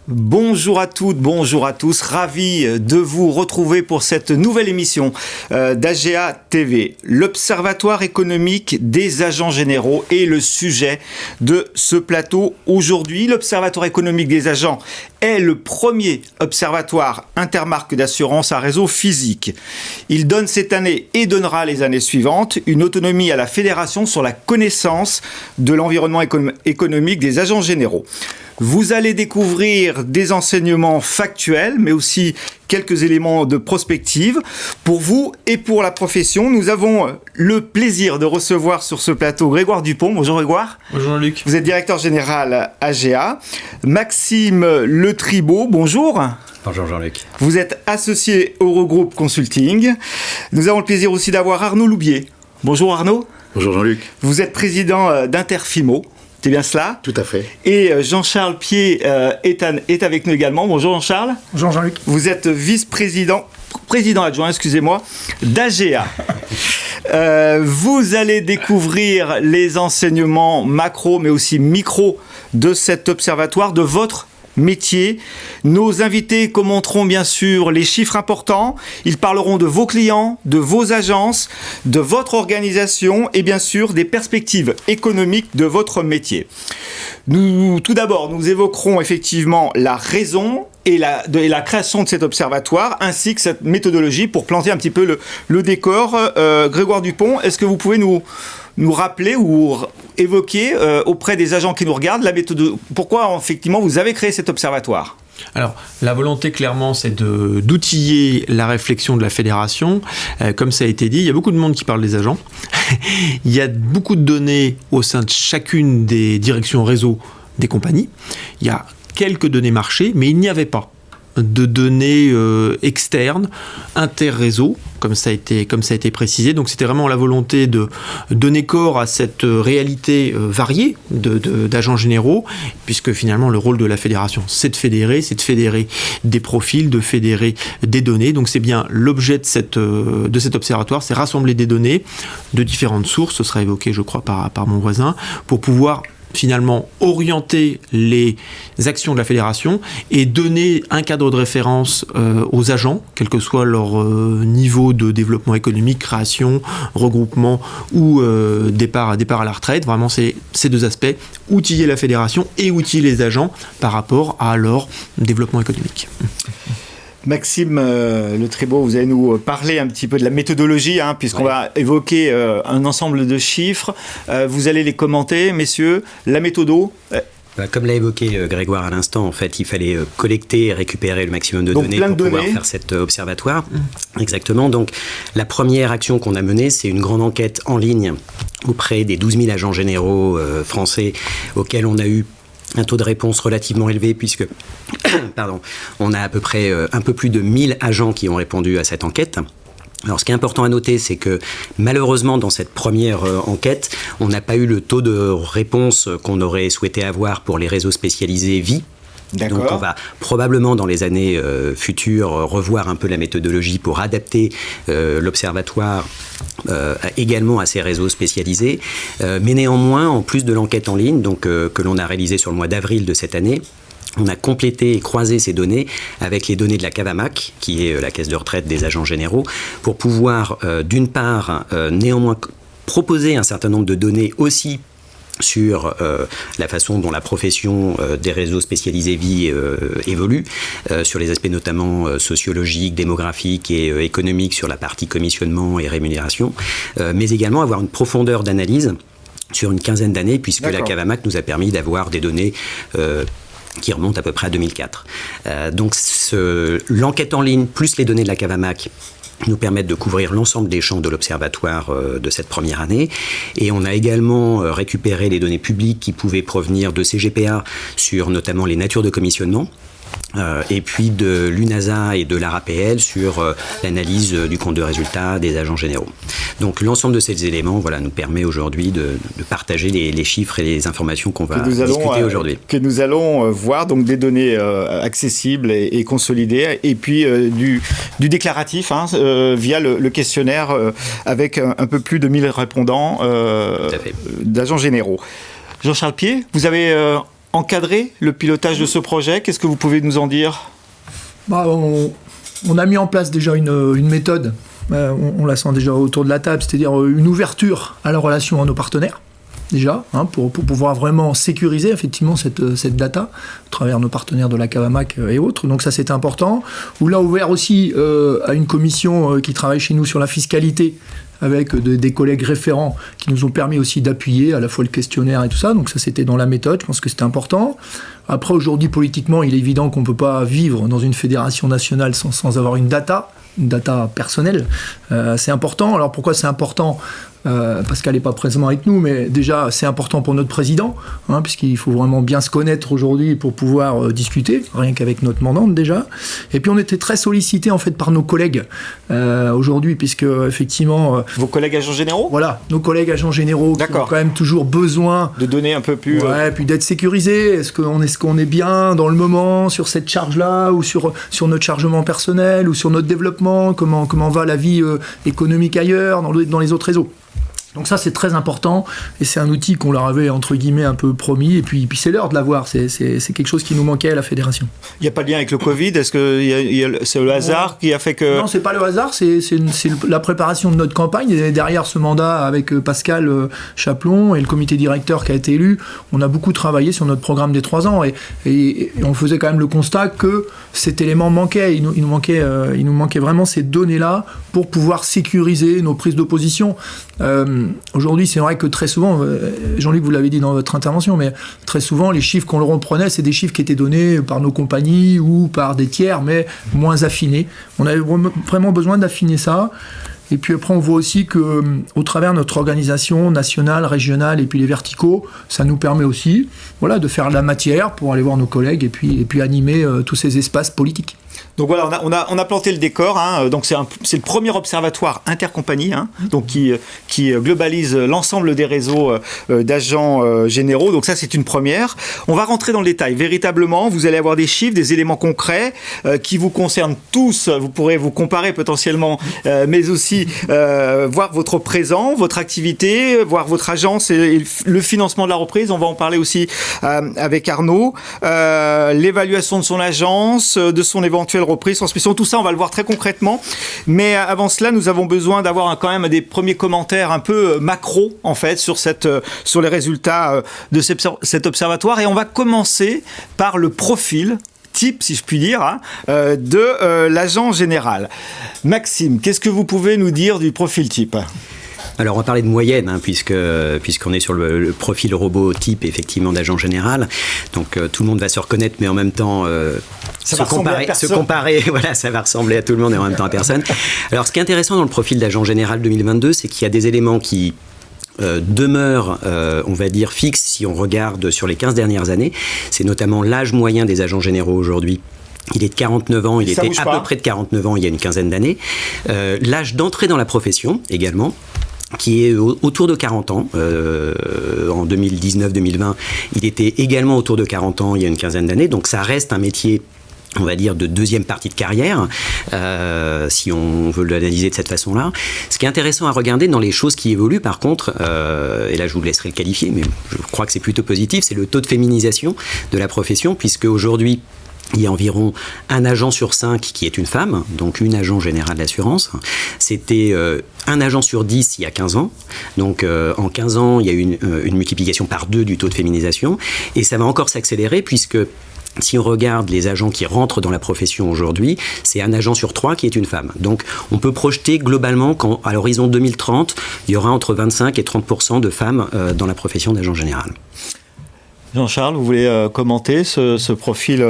Bonjour à toutes, bonjour à tous, ravi de vous retrouver pour cette nouvelle émission d'AGA TV. L'Observatoire économique des agents généraux est le sujet de ce plateau aujourd'hui. L'Observatoire économique des agents est le premier observatoire intermarque d'assurance à réseau physique. Il donne cette année et donnera les années suivantes une autonomie à la fédération sur la connaissance de l'environnement économique des agents généraux. Vous allez découvrir des enseignements factuels, mais aussi quelques éléments de prospective. Pour vous et pour la profession, nous avons le plaisir de recevoir sur ce plateau Grégoire Dupont. Bonjour Grégoire. Bonjour Jean-Luc. Vous êtes directeur général AGA. Maxime Le Tribaud, bonjour. Bonjour Jean-Luc. Vous êtes associé Eurogroupe Consulting. Nous avons le plaisir aussi d'avoir Arnaud Loubier. Bonjour Arnaud. Bonjour Jean-Luc. Vous êtes président d'Interfimo. C'est bien cela? Tout à fait. Et Jean-Charles Pied est avec nous également. Bonjour Jean-Charles. Bonjour Jean-Luc. Vous êtes vice-président, président adjoint, excusez-moi, d'AGA. Vous allez découvrir les enseignements macro, mais aussi micro de cet observatoire, de votre métier. Nos invités commenteront bien sûr les chiffres importants. Ils parleront de vos clients, de vos agences, de votre organisation et bien sûr des perspectives économiques de votre métier. Tout d'abord, nous évoquerons effectivement la raison et la création de cet observatoire, ainsi que cette méthodologie pour planter un petit peu le décor. Grégoire Dupont, est-ce que vous pouvez nous rappeler ou évoquer auprès des agents qui nous regardent la méthode, pourquoi effectivement vous avez créé cet observatoire? Alors, la volonté, clairement, c'est d'outiller la réflexion de la fédération. Comme ça a été dit, il y a beaucoup de monde qui parle des agents. Il y a beaucoup de données au sein de chacune des directions réseau des compagnies. Il y a quelques données marché, mais il n'y avait pas de données externes, inter-réseau, comme ça a été précisé. Donc c'était vraiment la volonté de donner corps à cette réalité variée d'agents généraux, puisque finalement le rôle de la fédération, c'est de fédérer des profils, de fédérer des données. Donc c'est bien l'objet de cet observatoire, c'est rassembler des données de différentes sources, ce sera évoqué je crois par mon voisin, pour pouvoir finalement orienter les actions de la fédération et donner un cadre de référence aux agents, quel que soit leur niveau de développement économique, création, regroupement ou départ à la retraite. Vraiment, c'est ces deux aspects, outiller la fédération et outiller les agents par rapport à leur développement économique. Maxime Le Tribaud, vous allez nous parler un petit peu de la méthodologie, puisqu'on va évoquer un ensemble de chiffres. Vous allez les commenter, messieurs. La méthodo. Comme l'a évoqué Grégoire à l'instant, en fait, il fallait collecter et récupérer le maximum de données pour pouvoir faire cet observatoire. Exactement. Donc, la première action qu'on a menée, c'est une grande enquête en ligne auprès des 12 000 agents généraux français auxquels on a eu un taux de réponse relativement élevé puisque on a à peu près un peu plus de 1000 agents qui ont répondu à cette enquête. Alors, ce qui est important à noter, c'est que malheureusement, dans cette première enquête, on n'a pas eu le taux de réponse qu'on aurait souhaité avoir pour les réseaux spécialisés vie. D'accord. Donc on va probablement dans les années futures revoir un peu la méthodologie pour adapter l'observatoire également à ces réseaux spécialisés. Mais néanmoins, en plus de l'enquête en ligne que l'on a réalisée sur le mois d'avril de cette année, on a complété et croisé ces données avec les données de la CAVAMAC, qui est la caisse de retraite des agents généraux, pour pouvoir d'une part néanmoins proposer un certain nombre de données aussi sur la façon dont la profession des réseaux spécialisés vie évolue, sur les aspects notamment sociologiques, démographiques et économiques sur la partie commissionnement et rémunération, mais également avoir une profondeur d'analyse sur une quinzaine d'années, puisque la CAVAMAC nous a permis d'avoir des données qui remontent à peu près à 2004. Donc l'enquête en ligne plus les données de la CAVAMAC nous permettent de couvrir l'ensemble des champs de l'observatoire de cette première année. Et on a également récupéré les données publiques qui pouvaient provenir de CGPA sur notamment les natures de commissionnement. Et puis de l'UNASA et de l'ARAPL sur l'analyse du compte de résultat des agents généraux. Donc l'ensemble de ces éléments nous permet aujourd'hui de partager les chiffres et les informations qu'on va discuter aujourd'hui. Que nous allons voir, donc des données accessibles et consolidées, et puis du déclaratif via le questionnaire avec un peu plus de 1000 répondants d'agents généraux. Jean-Charles Pied, vous avez encadré le pilotage de ce projet. Qu'est-ce que vous pouvez nous en dire ? On a mis en place déjà une méthode, on la sent déjà autour de la table, c'est-à-dire une ouverture à la relation à nos partenaires, déjà, pour pouvoir vraiment sécuriser effectivement cette data à travers nos partenaires de la Cavamac et autres. Donc ça, c'est important. On l'a ouvert aussi à une commission qui travaille chez nous sur la fiscalité, avec des collègues référents qui nous ont permis aussi d'appuyer à la fois le questionnaire et tout ça. Donc ça, c'était dans la méthode, je pense que c'était important. Après, aujourd'hui, politiquement, il est évident qu'on ne peut pas vivre dans une fédération nationale sans avoir une data personnelle. C'est important. Alors pourquoi c'est important ? Parce qu'elle n'est pas présente avec nous, mais déjà c'est important pour notre président, puisqu'il faut vraiment bien se connaître aujourd'hui pour pouvoir discuter, rien qu'avec notre mandante déjà. Et puis on était très sollicités en fait par nos collègues aujourd'hui, puisque effectivement... Vos collègues agents généraux ? Voilà, nos collègues agents généraux qui ont quand même toujours besoin... De donner un peu plus... Ouais, puis d'être sécurisés. Est-ce qu'on est bien dans le moment sur cette charge-là, ou sur notre chargement personnel, ou sur notre développement, comment va la vie économique ailleurs, dans les autres réseaux. Donc ça, c'est très important, et c'est un outil qu'on leur avait, entre guillemets, un peu promis, et puis c'est l'heure de l'avoir, c'est quelque chose qui nous manquait à la fédération. Il n'y a pas de lien avec le Covid ? Est-ce que c'est le hasard qui a fait que... Non, c'est pas le hasard, c'est la préparation de notre campagne, et derrière ce mandat, avec Pascal Chaplon et le comité directeur qui a été élu, on a beaucoup travaillé sur notre programme des 3 ans, et on faisait quand même le constat que cet élément manquait, il nous manquait vraiment ces données-là pour pouvoir sécuriser nos prises d'opposition. Aujourd'hui, c'est vrai que très souvent, Jean-Luc, vous l'avez dit dans votre intervention, mais très souvent, les chiffres qu'on leur reprenait, c'est des chiffres qui étaient donnés par nos compagnies ou par des tiers, mais moins affinés. On avait vraiment besoin d'affiner ça. Et puis après, on voit aussi qu'au travers de notre organisation nationale, régionale et puis les verticaux, ça nous permet aussi de faire de la matière pour aller voir nos collègues et puis animer tous ces espaces politiques. Donc voilà, on a planté le décor. Donc c'est le premier observatoire intercompagnie, donc qui globalise l'ensemble des réseaux d'agents généraux. Donc ça, c'est une première. On va rentrer dans le détail. Véritablement, vous allez avoir des chiffres, des éléments concrets qui vous concernent tous. Vous pourrez vous comparer potentiellement, mais aussi voir votre présent, votre activité, voir votre agence et le financement de la reprise. On va en parler aussi avec Arnaud. L'évaluation de son agence, de son éventuelle reprise, transmission, tout ça, on va le voir très concrètement. Mais avant cela, nous avons besoin d'avoir quand même des premiers commentaires un peu macro, en fait, sur les résultats de cet observatoire. Et on va commencer par le profil type, si je puis dire, de l'agent général. Maxime, qu'est-ce que vous pouvez nous dire du profil type ? Alors on va parler de moyenne, puisqu'on est sur le profil robot type effectivement d'agent général. Donc tout le monde va se reconnaître, mais en même temps se comparer, voilà, ça va ressembler à tout le monde et en même temps à personne. Alors ce qui est intéressant dans le profil d'agent général 2022, c'est qu'il y a des éléments qui demeure, on va dire, fixe si on regarde sur les 15 dernières années. C'est notamment l'âge moyen des agents généraux aujourd'hui. Il est de 49 ans, il était à peu près de 49 ans il y a une quinzaine d'années. L'âge d'entrée dans la profession également, qui est autour de 40 ans. En 2019-2020, il était également autour de 40 ans il y a une quinzaine d'années. Donc ça reste un métier, on va dire, de deuxième partie de carrière, si on veut l'analyser de cette façon-là. Ce qui est intéressant à regarder dans les choses qui évoluent, par contre, et là je vous laisserai le qualifier, mais je crois que c'est plutôt positif, c'est le taux de féminisation de la profession, puisque aujourd'hui, il y a environ un agent sur 5 qui est une femme, donc une agent générale d'assurance. C'était un agent sur 10 il y a 15 ans. Donc en 15 ans, il y a eu une multiplication par 2 du taux de féminisation. Et ça va encore s'accélérer puisque si on regarde les agents qui rentrent dans la profession aujourd'hui, c'est un agent sur 3 qui est une femme. Donc on peut projeter globalement qu'à l'horizon 2030, il y aura entre 25 et 30% de femmes dans la profession d'agent général. Jean-Charles, vous voulez commenter ce profil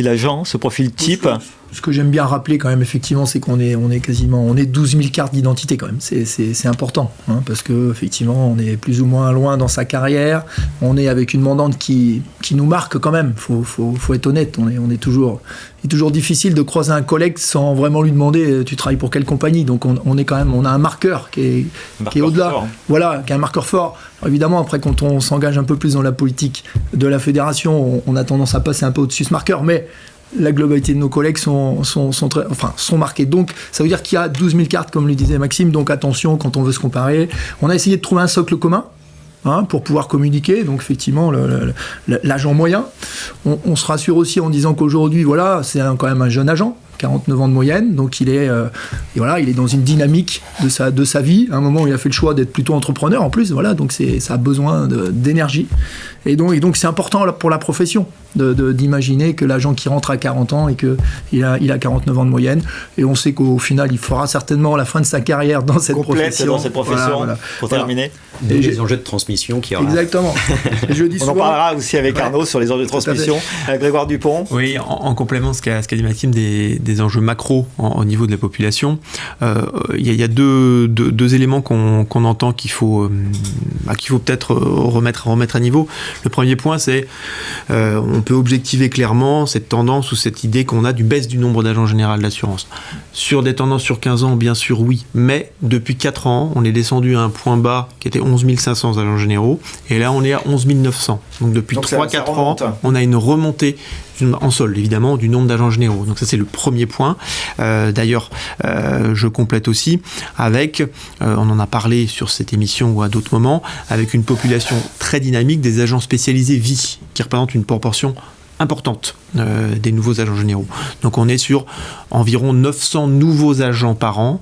agent, ce profil type ? Ce que j'aime bien rappeler quand même, effectivement, c'est qu'on est 12 000 cartes d'identité quand même. C'est important, parce que effectivement, on est plus ou moins loin dans sa carrière. On est avec une mandante qui nous marque quand même. Faut être honnête. Il est toujours difficile de croiser un collègue sans vraiment lui demander tu travailles pour quelle compagnie. Donc on a un marqueur qui est au-delà. Fort. Voilà, qui est un marqueur fort. Alors évidemment, après, quand on s'engage un peu plus dans la politique de la fédération, on a tendance à passer un peu au-dessus de ce marqueur, mais la globalité de nos collègues sont marqués. Donc, ça veut dire qu'il y a 12 000 cartes, comme le disait Maxime. Donc, attention, quand on veut se comparer. On a essayé de trouver un socle commun. pour pouvoir communiquer. Donc effectivement, l'agent moyen. On se rassure aussi en disant qu'aujourd'hui, voilà, c'est quand même un jeune agent. 49 ans de moyenne, donc il est dans une dynamique de sa vie. À un moment où il a fait le choix d'être plutôt entrepreneur en plus, voilà, donc ça a besoin d'énergie. Et donc c'est important pour la profession d'imaginer que l'agent qui rentre à 40 ans et qu'il a 49 ans de moyenne, et on sait qu'au final il fera certainement la fin de sa carrière dans cette profession. Voilà. Pour terminer. Et les enjeux de transmission qui aura. Exactement. Et je dis on en parlera aussi avec Arnaud sur les enjeux de transmission. Grégoire Dupont. Oui, en complément de ce qu'a dit Maxime des enjeux macro au niveau de la population, il y a deux éléments qu'on entend qu'il faut peut-être remettre à niveau. Le premier point, c'est on peut objectiver clairement cette tendance ou cette idée qu'on a du baisse du nombre d'agents généraux d'assurance. Sur des tendances sur 15 ans, bien sûr, oui, mais depuis 4 ans, on est descendu à un point bas qui était 11 500 agents généraux, et là on est à 11 900. Donc depuis 3-4 ans, on a une remontée en solde, évidemment, du nombre d'agents généraux. Donc ça, c'est le premier point. D'ailleurs, je complète aussi avec, on en a parlé sur cette émission ou à d'autres moments, avec une population très dynamique des agents spécialisés vie, qui représentent une proportion importante des nouveaux agents généraux. Donc on est sur environ 900 nouveaux agents par an,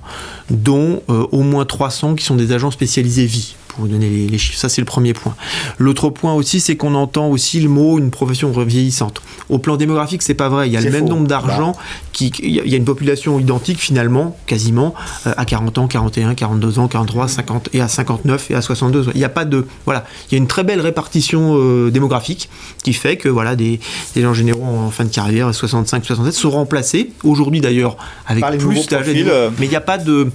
dont au moins 300 qui sont des agents spécialisés vie, pour vous donner les chiffres. Ça, c'est le premier point. L'autre point aussi, c'est qu'on entend aussi le mot une profession vieillissante. Au plan démographique, c'est pas vrai. Il y a le même nombre d'argents, il y a une population identique finalement, quasiment, à 40 ans, 41, 42 ans, 43, 50, et à 59 et à 62. Il y a pas de... Voilà. Il y a une très belle répartition démographique qui fait que voilà, des gens généraux en fin de carrière, 65, 67, sont remplacés. Aujourd'hui d'ailleurs, avec plus d'âge. Mais il n'y a pas de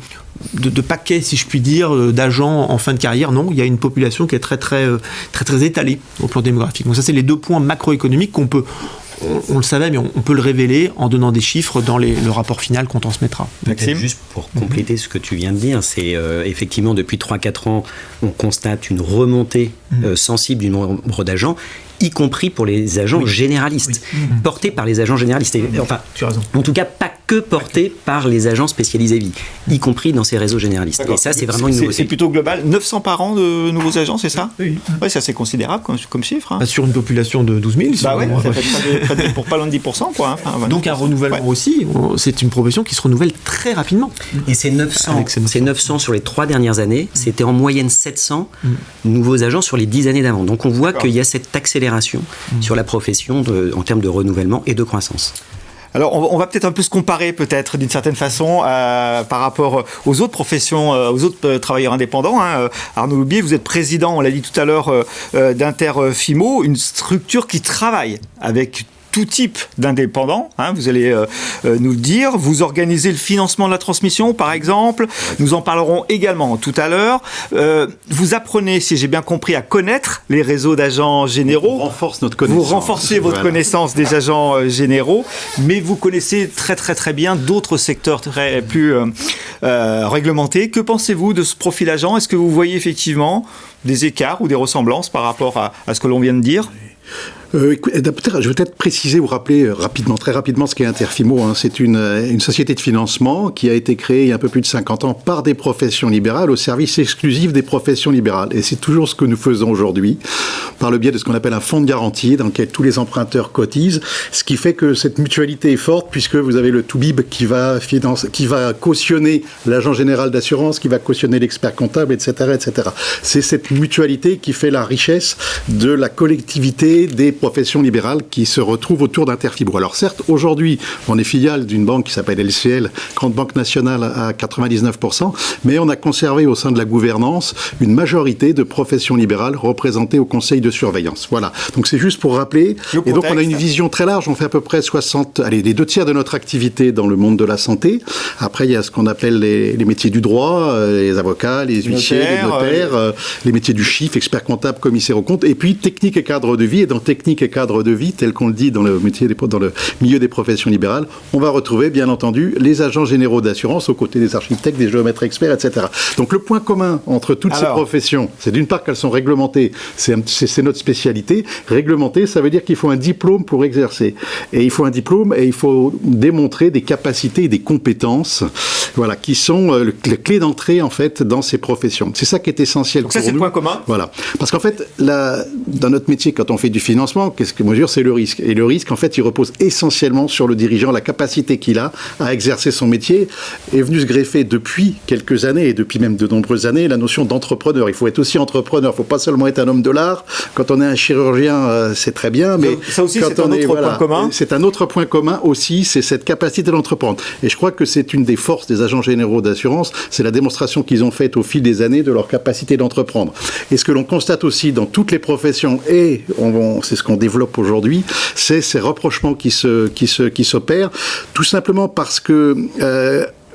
paquet, si je puis dire, d'agents en fin de carrière. Non, il y a une population qui est très étalée au plan démographique. Donc ça, c'est les deux points macroéconomiques qu'on peut, on le savait, mais on peut le révéler en donnant des chiffres dans le rapport final qu'on transmettra. Maxime, juste pour compléter ce que tu viens de dire, c'est effectivement depuis 3-4 ans, on constate une remontée sensible du nombre d'agents, y compris pour les agents généralistes, portés par les agents généralistes. Enfin, tu as raison. En tout cas, pas que portés par les agents spécialisés vie, y compris dans ces réseaux généralistes. D'accord. Et ça, c'est vraiment une nouveauté. C'est plutôt global. 900 par an de nouveaux agents, c'est ça ? Oui. Ouais, c'est assez considérable comme chiffre. Hein. Sur une population de 12 000. Ça fait pas loin de 10%, quoi. Hein. Donc un renouvellement aussi, c'est une profession qui se renouvelle très rapidement. Et ces 900 sur les 3 dernières années, c'était en moyenne 700 nouveaux agents sur les 10 années d'avant. Donc on voit qu'il y a cette accélération sur la profession en termes de renouvellement et de croissance. Alors, on va peut-être un peu se comparer, peut-être, d'une certaine façon, par rapport aux autres professions, aux autres travailleurs indépendants. Hein. Arnaud Loubier, vous êtes président, on l'a dit tout à l'heure, d'Interfimo, une structure qui travaille avec tout type d'indépendants, hein, vous allez nous le dire. Vous organisez le financement de la transmission, par exemple. Nous en parlerons également tout à l'heure. Vous apprenez, si j'ai bien compris, à connaître les réseaux d'agents généraux. On renforce notre connaissance. Vous renforcez votre connaissance des agents généraux, mais vous connaissez très bien d'autres secteurs plus réglementés. Que pensez-vous de ce profil agent ? Est-ce que vous voyez effectivement des écarts ou des ressemblances par rapport à ce que l'on vient de dire ? Je vais peut-être préciser ou rappeler très rapidement ce qu'est Interfimo. Hein. C'est une société de financement qui a été créée il y a un peu plus de 50 ans par des professions libérales au service exclusif des professions libérales. Et c'est toujours ce que nous faisons aujourd'hui par le biais de ce qu'on appelle un fonds de garantie dans lequel tous les emprunteurs cotisent, ce qui fait que cette mutualité est forte puisque vous avez le Toubib qui va cautionner l'agent général d'assurance, qui va cautionner l'expert comptable, etc., etc. C'est cette mutualité qui fait la richesse de la collectivité des professions libérales qui se retrouvent autour d'Interfimo. Alors certes, aujourd'hui, on est filiale d'une banque qui s'appelle LCL, Grande Banque Nationale à 99%, mais on a conservé au sein de la gouvernance une majorité de professions libérales représentées au conseil de surveillance. Voilà. Donc c'est juste pour rappeler. Et donc on a une vision très large. On fait à peu près les 2/3 de notre activité dans le monde de la santé. Après, il y a ce qu'on appelle les métiers du droit, les avocats, les huissiers, les notaires, les métiers du chiffre, expert comptable, commissaire aux comptes, et puis technique et cadre de vie. Et dans technique technique et cadre de vie, tel qu'on le dit dans le milieu des professions libérales, on va retrouver, bien entendu, les agents généraux d'assurance aux côtés des architectes, des géomètres experts, etc. Donc le point commun entre toutes ces professions, c'est d'une part qu'elles sont réglementées, c'est notre spécialité. Réglementées, ça veut dire qu'il faut un diplôme pour exercer. Et il faut un diplôme et il faut démontrer des capacités et des compétences, voilà, qui sont les clés d'entrée, en fait, dans ces professions. C'est ça qui est essentiel. Donc ça, c'est le point commun. Voilà. Parce qu'en fait, dans notre métier, quand on fait du financement, qu'est-ce que mesure, c'est le risque. Et le risque, en fait, il repose essentiellement sur le dirigeant, la capacité qu'il a à exercer son métier. Est venu se greffer depuis quelques années, et depuis même de nombreuses années, la notion d'entrepreneur. Il faut être aussi entrepreneur. Il ne faut pas seulement être un homme de l'art. Quand on est un chirurgien, c'est très bien, mais ça aussi, c'est un autre point commun. C'est un autre point commun aussi, c'est cette capacité d'entreprendre. Et je crois que c'est une des forces des agents généraux d'assurance, c'est la démonstration qu'ils ont faite au fil des années de leur capacité d'entreprendre. Et ce que l'on constate aussi dans toutes les professions, et c'est ce qu'on développe aujourd'hui, c'est ces rapprochements qui s'opèrent, tout simplement parce que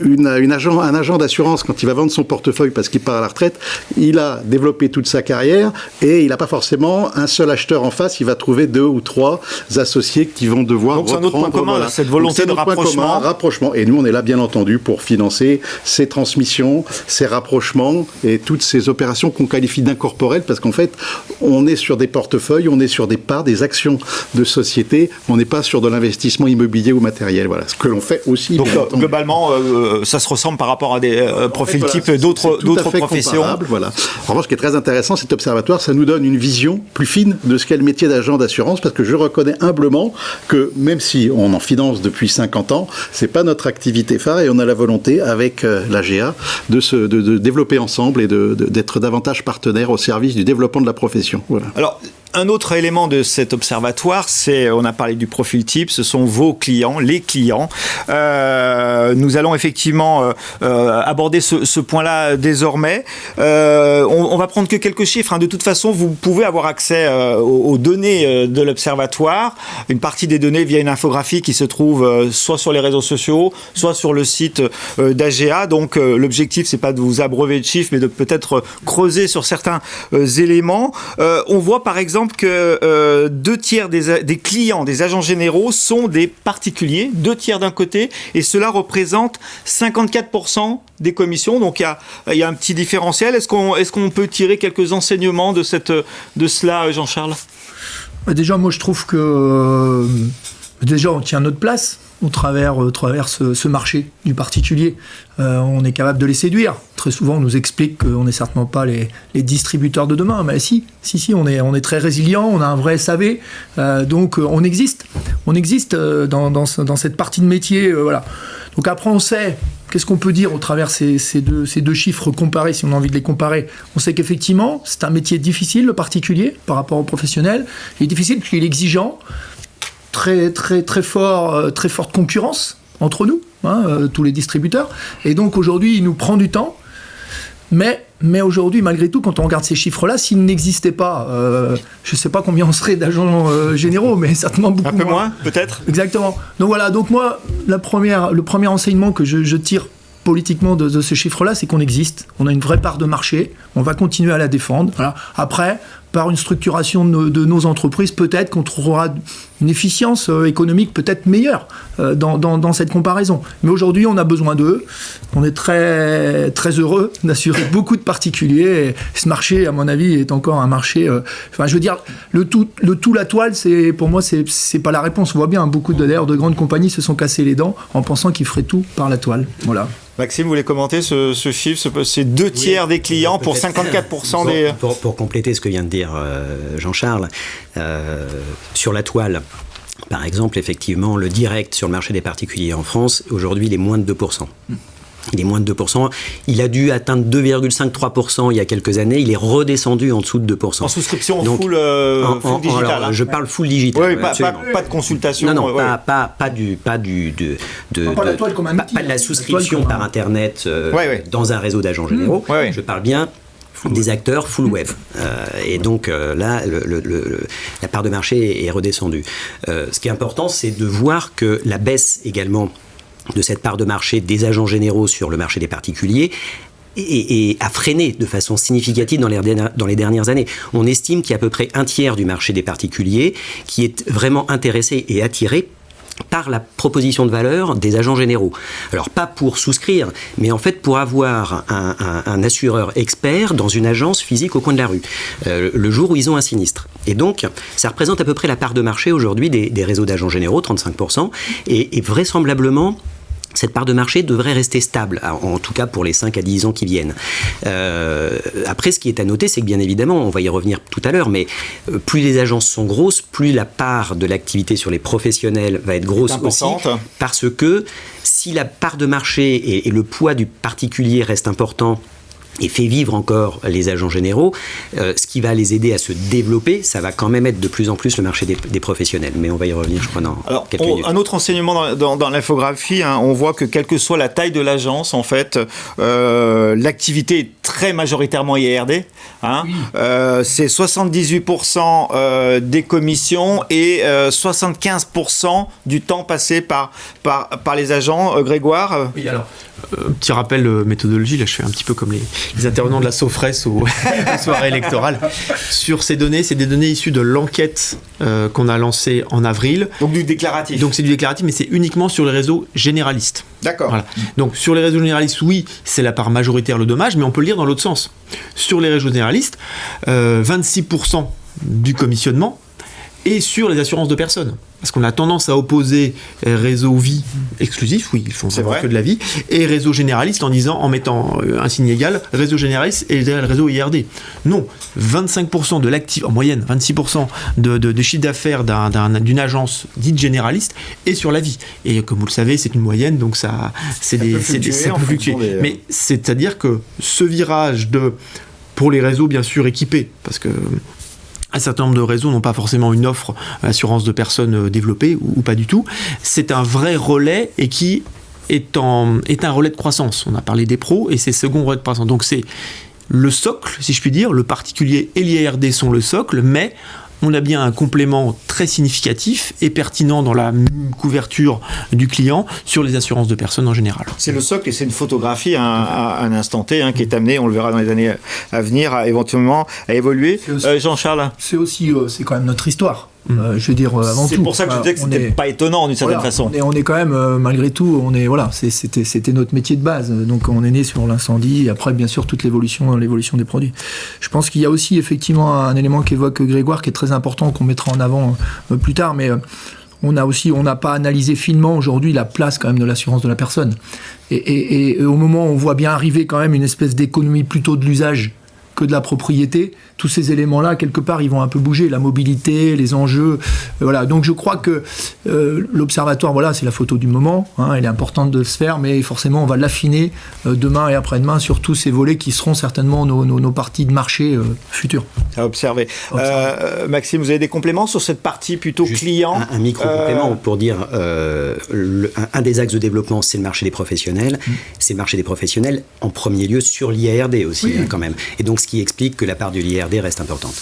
un agent d'assurance, quand il va vendre son portefeuille parce qu'il part à la retraite, il a développé toute sa carrière et il n'a pas forcément un seul acheteur en face, il va trouver 2 ou 3 associés qui vont devoir reprendre. Donc c'est un autre point commun, voilà. Cette volonté de rapprochement. Et nous, on est là, bien entendu, pour financer ces transmissions, ces rapprochements et toutes ces opérations qu'on qualifie d'incorporelles, parce qu'en fait, on est sur des portefeuilles, on est sur des parts, des actions de société, on n'est pas sur de l'investissement immobilier ou matériel. Voilà, ce que l'on fait aussi. Donc globalement, ça se ressemble par rapport à des profils types d'autres professions. Voilà. En revanche, ce qui est très intéressant, cet observatoire, ça nous donne une vision plus fine de ce qu'est le métier d'agent d'assurance, parce que je reconnais humblement que même si on en finance depuis 50 ans, c'est pas notre activité phare et on a la volonté, avec l'AGA, de développer ensemble et d'être davantage partenaires au service du développement de la profession. Voilà. Alors, un autre élément de cet observatoire, on a parlé du profil type, ce sont vos clients, les clients. Nous allons effectivement aborder ce point-là désormais. On va prendre que quelques chiffres. De toute façon, vous pouvez avoir accès aux données de l'observatoire. Une partie des données via une infographie qui se trouve soit sur les réseaux sociaux, soit sur le site d'AGA. Donc l'objectif, c'est pas de vous abreuver de chiffres, mais de peut-être creuser sur certains éléments. On voit par exemple que 2/3 des clients des agents généraux sont des particuliers, 2/3 d'un côté, et cela représente 54% des commissions. Donc il y a un petit différentiel. Est-ce qu'on peut tirer quelques enseignements de cela, Jean-Charles ? Déjà, moi je trouve que on tient notre place au travers ce marché du particulier. On est capable de les séduire. Très souvent, on nous explique qu'on n'est certainement pas les distributeurs de demain. Mais si, on est très résilient, on a un vrai SAV, donc on existe. On existe dans cette partie de métier. Voilà. Donc après, on sait, qu'est-ce qu'on peut dire au travers ces deux chiffres comparés, si on a envie de les comparer. On sait qu'effectivement, c'est un métier difficile, le particulier, par rapport au professionnel. Il est difficile parce qu'il est exigeant. Très forte concurrence entre nous, tous les distributeurs. Et donc aujourd'hui, il nous prend du temps. Mais aujourd'hui, malgré tout, quand on regarde ces chiffres-là, s'ils n'existaient pas, je ne sais pas combien on serait d'agents généraux, mais certainement beaucoup moins. Un peu moins, peut-être. Exactement. Donc voilà, donc moi, le premier enseignement que je tire politiquement de ce chiffre-là, c'est qu'on existe. On a une vraie part de marché. On va continuer à la défendre. Voilà. Après, par une structuration de nos entreprises, peut-être qu'on trouvera une efficience économique peut-être meilleure dans cette comparaison. Mais aujourd'hui, on a besoin d'eux. On est très, très heureux d'assurer beaucoup de particuliers. Et ce marché, à mon avis, est encore un marché... je veux dire, le tout, la toile, pour moi, c'est pas la réponse. On voit bien, beaucoup d'ailleurs de grandes compagnies se sont cassés les dents en pensant qu'ils feraient tout par la toile. Voilà. Maxime, vous voulez commenter ce chiffre, ces 2/3 des clients pour 54% des... Pour compléter ce que vient de dire Jean-Charles, sur la toile, par exemple, effectivement, le direct sur le marché des particuliers en France, aujourd'hui, il est moins de 2%. Il est moins de 2%. Il a dû atteindre 2,5-3% il y a quelques années. Il est redescendu en dessous de 2%. En souscription full digital. Alors, je parle full digital. Oui, pas de consultation. Non, pas de la souscription par Internet dans un réseau d'agents généraux. Je parle bien des acteurs full web. Et donc là, la part de marché est redescendue. Ce qui est important, c'est de voir que la baisse également de cette part de marché des agents généraux sur le marché des particuliers et a freiné de façon significative dans les dernières années. On estime qu'il y a à peu près un tiers du marché des particuliers qui est vraiment intéressé et attiré par la proposition de valeur des agents généraux. Alors pas pour souscrire, mais en fait pour avoir un assureur expert dans une agence physique au coin de la rue, le jour où ils ont un sinistre. Et donc ça représente à peu près la part de marché aujourd'hui des réseaux d'agents généraux, 35%, et vraisemblablement cette part de marché devrait rester stable, en tout cas pour les 5 à 10 ans qui viennent. Après, ce qui est à noter, c'est que bien évidemment, on va y revenir tout à l'heure, mais plus les agences sont grosses, plus la part de l'activité sur les professionnels va être grosse aussi, parce que si la part de marché et le poids du particulier reste important et fait vivre encore les agents généraux, ce qui va les aider à se développer, ça va quand même être de plus en plus le marché des professionnels. Mais on va y revenir, je crois, dans quelques minutes. Un autre enseignement dans l'infographie, on voit que quelle que soit la taille de l'agence, en fait, l'activité est très majoritairement IRD. Oui. C'est 78% des commissions et 75% du temps passé par les agents. Grégoire Oui, alors, petit rappel méthodologie, là je fais un petit peu comme les intervenants de la Sofres aux soirées électorales. Sur ces données, c'est des données issues de l'enquête qu'on a lancée en avril. Donc du déclaratif. Donc c'est du déclaratif, mais c'est uniquement sur les réseaux généralistes. D'accord. Voilà. Donc sur les réseaux généralistes, oui, c'est la part majoritaire le dommage, mais on peut le lire dans l'autre sens. Sur les réseaux généralistes, 26% du commissionnement et sur les assurances de personnes. Parce qu'on a tendance à opposer réseau vie exclusif, oui, ils font vraiment que de la vie, et réseau généraliste en mettant un signe égal, réseau généraliste et le réseau IRD. Non, 25% de l'actif, en moyenne, 26% de chiffre d'affaires d'une agence dite généraliste est sur la vie. Et comme vous le savez, c'est une moyenne, donc ça peut fluctuer. Mais c'est-à-dire que ce virage pour les réseaux bien sûr équipés, parce que un certain nombre de réseaux n'ont pas forcément une offre assurance de personnes développée ou pas du tout. C'est un vrai relais et qui est un relais de croissance. On a parlé des pros et c'est second relais de croissance. Donc c'est le socle, si je puis dire. Le particulier et l'IRD sont le socle, mais on a bien un complément très significatif et pertinent dans la couverture du client sur les assurances de personnes en général. C'est le socle et c'est une photographie à un instant T qui est amenée, on le verra dans les années à venir, éventuellement à évoluer. Jean-Charles, c'est quand même notre histoire. Je veux dire, avant tout. C'est pour ça que je disais que c'était pas étonnant d'une certaine façon. On est quand même, malgré tout, c'était notre métier de base. Donc on est né sur l'incendie et après, bien sûr, toute l'évolution des produits. Je pense qu'il y a aussi effectivement un élément qu'évoque Grégoire qui est très important, qu'on mettra en avant plus tard, mais on n'a pas analysé finement aujourd'hui la place quand même de l'assurance de la personne. Et au moment où on voit bien arriver quand même une espèce d'économie plutôt de l'usage que de la propriété, tous ces éléments-là, quelque part, ils vont un peu bouger, la mobilité, les enjeux, voilà. Donc je crois que l'observatoire, voilà, c'est la photo du moment, elle est importante de se faire, mais forcément, on va l'affiner demain et après-demain sur tous ces volets qui seront certainement nos parties de marché futures. À observer. Maxime, vous avez des compléments sur cette partie plutôt juste client? Un micro-complément pour dire, un des axes de développement, c'est le marché des professionnels. C'est le marché des professionnels, en premier lieu, sur l'IARD aussi, quand même. Et donc, ce qui explique que la part de l'IRD reste importante.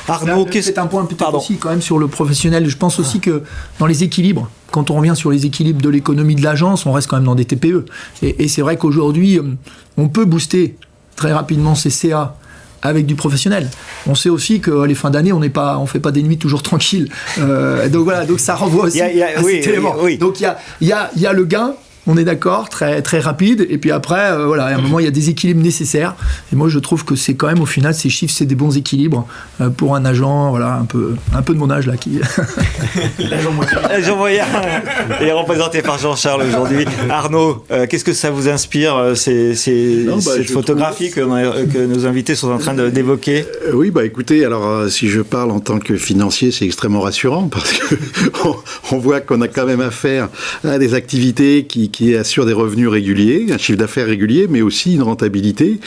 Arnaud, c'est un point peut-être aussi quand même sur le professionnel. Je pense aussi que dans les équilibres, quand on revient sur les équilibres de l'économie de l'agence, on reste quand même dans des TPE. Et c'est vrai qu'aujourd'hui, on peut booster très rapidement ces CA avec du professionnel. On sait aussi que les fins d'année, on fait pas des nuits toujours tranquilles. Donc voilà, donc ça renvoie aussi à cet élément. Donc il y a le gain. On est d'accord, très, très rapide. Et puis après, à un moment, il y a des équilibres nécessaires. Et moi, je trouve que c'est quand même, au final, ces chiffres, c'est des bons équilibres pour un agent, un peu de mon âge, là, qui... L'agent moyen est représenté par Jean-Charles aujourd'hui. Arnaud, qu'est-ce que ça vous inspire, cette photographie que nos invités sont en train d'évoquer? Oui, écoutez, alors, si je parle en tant que financier, c'est extrêmement rassurant parce qu'on voit qu'on a quand même affaire à des activités qui assurent des revenus réguliers, un chiffre d'affaires régulier, mais aussi une rentabilité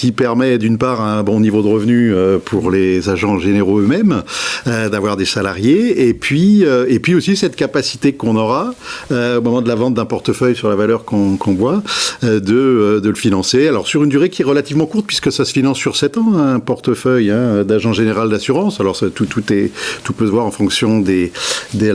qui permet d'une part un bon niveau de revenu pour les agents généraux eux-mêmes, d'avoir des salariés, et puis aussi cette capacité qu'on aura au moment de la vente d'un portefeuille sur la valeur qu'on voit, de le financer. Alors sur une durée qui est relativement courte, puisque ça se finance sur 7 ans, un portefeuille d'agent général d'assurance. Alors tout peut se voir en fonction des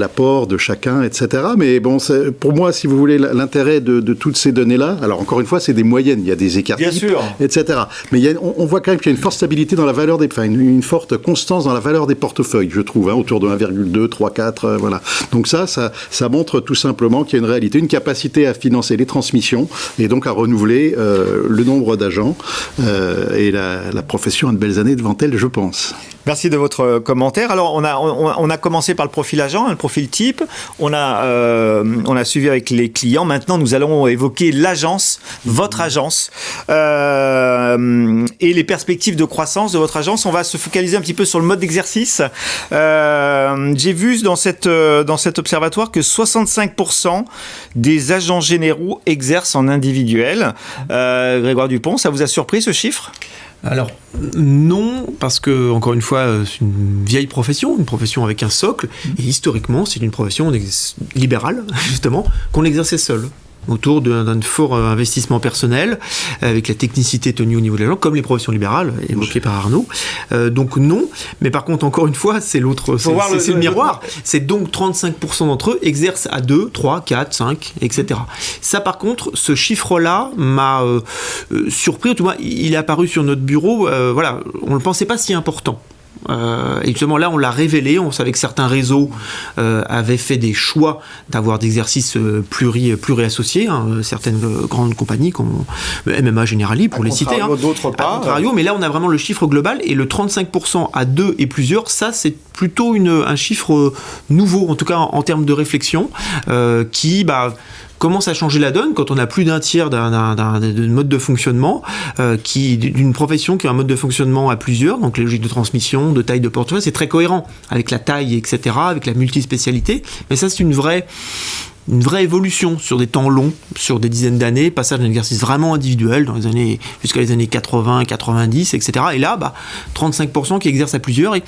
apports de chacun, etc. Mais bon, pour moi, si vous voulez, l'intérêt de toutes ces données-là, alors encore une fois, c'est des moyennes, il y a des écarts Bien sûr, etc. Mais on voit quand même qu'il y a une forte stabilité dans la valeur une forte constance dans la valeur des portefeuilles, je trouve, autour de 1,2, 3, 4, voilà. Donc ça montre tout simplement qu'il y a une réalité, une capacité à financer les transmissions et donc à renouveler le nombre d'agents et la profession a de belles années devant elle, je pense. Merci de votre commentaire. Alors, on a commencé par le profil agent, le profil type. On a suivi avec les clients. Maintenant, nous allons évoquer l'agence, votre agence, et les perspectives de croissance de votre agence. On va se focaliser un petit peu sur le mode d'exercice. J'ai vu dans cet observatoire que 65% des agents généraux exercent en individuel. Grégoire Dupont, ça vous a surpris ce chiffre ? Alors, non, parce que, encore une fois, c'est une vieille profession, une profession avec un socle, et historiquement, c'est une profession libérale, justement, qu'on exerçait seul, autour d'un fort investissement personnel, avec la technicité tenue au niveau de l'agent, comme les professions libérales, évoquées par Arnaud. Donc non, mais par contre, encore une fois, c'est l'autre, c'est le miroir. C'est donc 35% d'entre eux exercent à 2, 3, 4, 5, etc. Ça, par contre, ce chiffre-là m'a surpris, tout cas, il est apparu sur notre bureau, voilà, on ne le pensait pas si important. Et justement là on l'a révélé, on savait que certains réseaux avaient fait des choix d'avoir des exercices pluriassociés, certaines grandes compagnies comme MMA Generali pour les citer, d'autres pas, mais là on a vraiment le chiffre global et le 35% à 2 et plusieurs, ça c'est plutôt un chiffre nouveau en tout cas en termes de réflexion qui commence à changer la donne quand on a plus d'un tiers d'un mode de fonctionnement d'une profession qui a un mode de fonctionnement à plusieurs, donc les logiques de transmission, de taille de portefeuille, c'est très cohérent avec la taille, etc., avec la multispécialité, mais ça c'est une vraie évolution sur des temps longs, sur des dizaines d'années, passage d'un exercice vraiment individuel jusqu'à les années 80, 90, etc. Et là, 35% qui exercent à plusieurs, et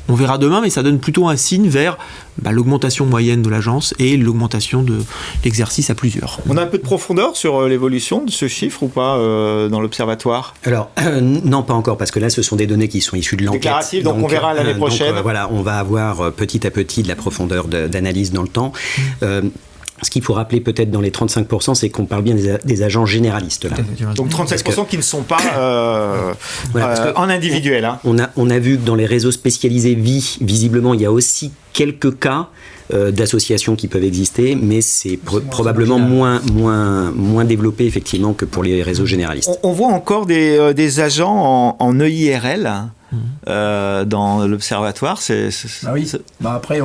on verra demain, mais ça donne plutôt un signe vers l'augmentation moyenne de l'agence et l'augmentation de l'exercice à plusieurs. On a un peu de profondeur sur l'évolution de ce chiffre ou pas dans l'observatoire ? Alors, non, pas encore, parce que là, ce sont des données qui sont issues de l'enquête. Déclarative, donc on verra l'année prochaine. Voilà, on va avoir petit à petit de la profondeur d'analyse dans le temps. Ce qu'il faut rappeler peut-être dans les 35%, c'est qu'on parle bien des agents généralistes. Là. Donc 35% qui ne sont pas en individuel. On a vu que dans les réseaux spécialisés visiblement, il y a aussi quelques cas d'associations qui peuvent exister, mais c'est probablement moins développé effectivement que pour les réseaux généralistes. On voit encore des agents en EIRL dans l'observatoire. Oui. Après,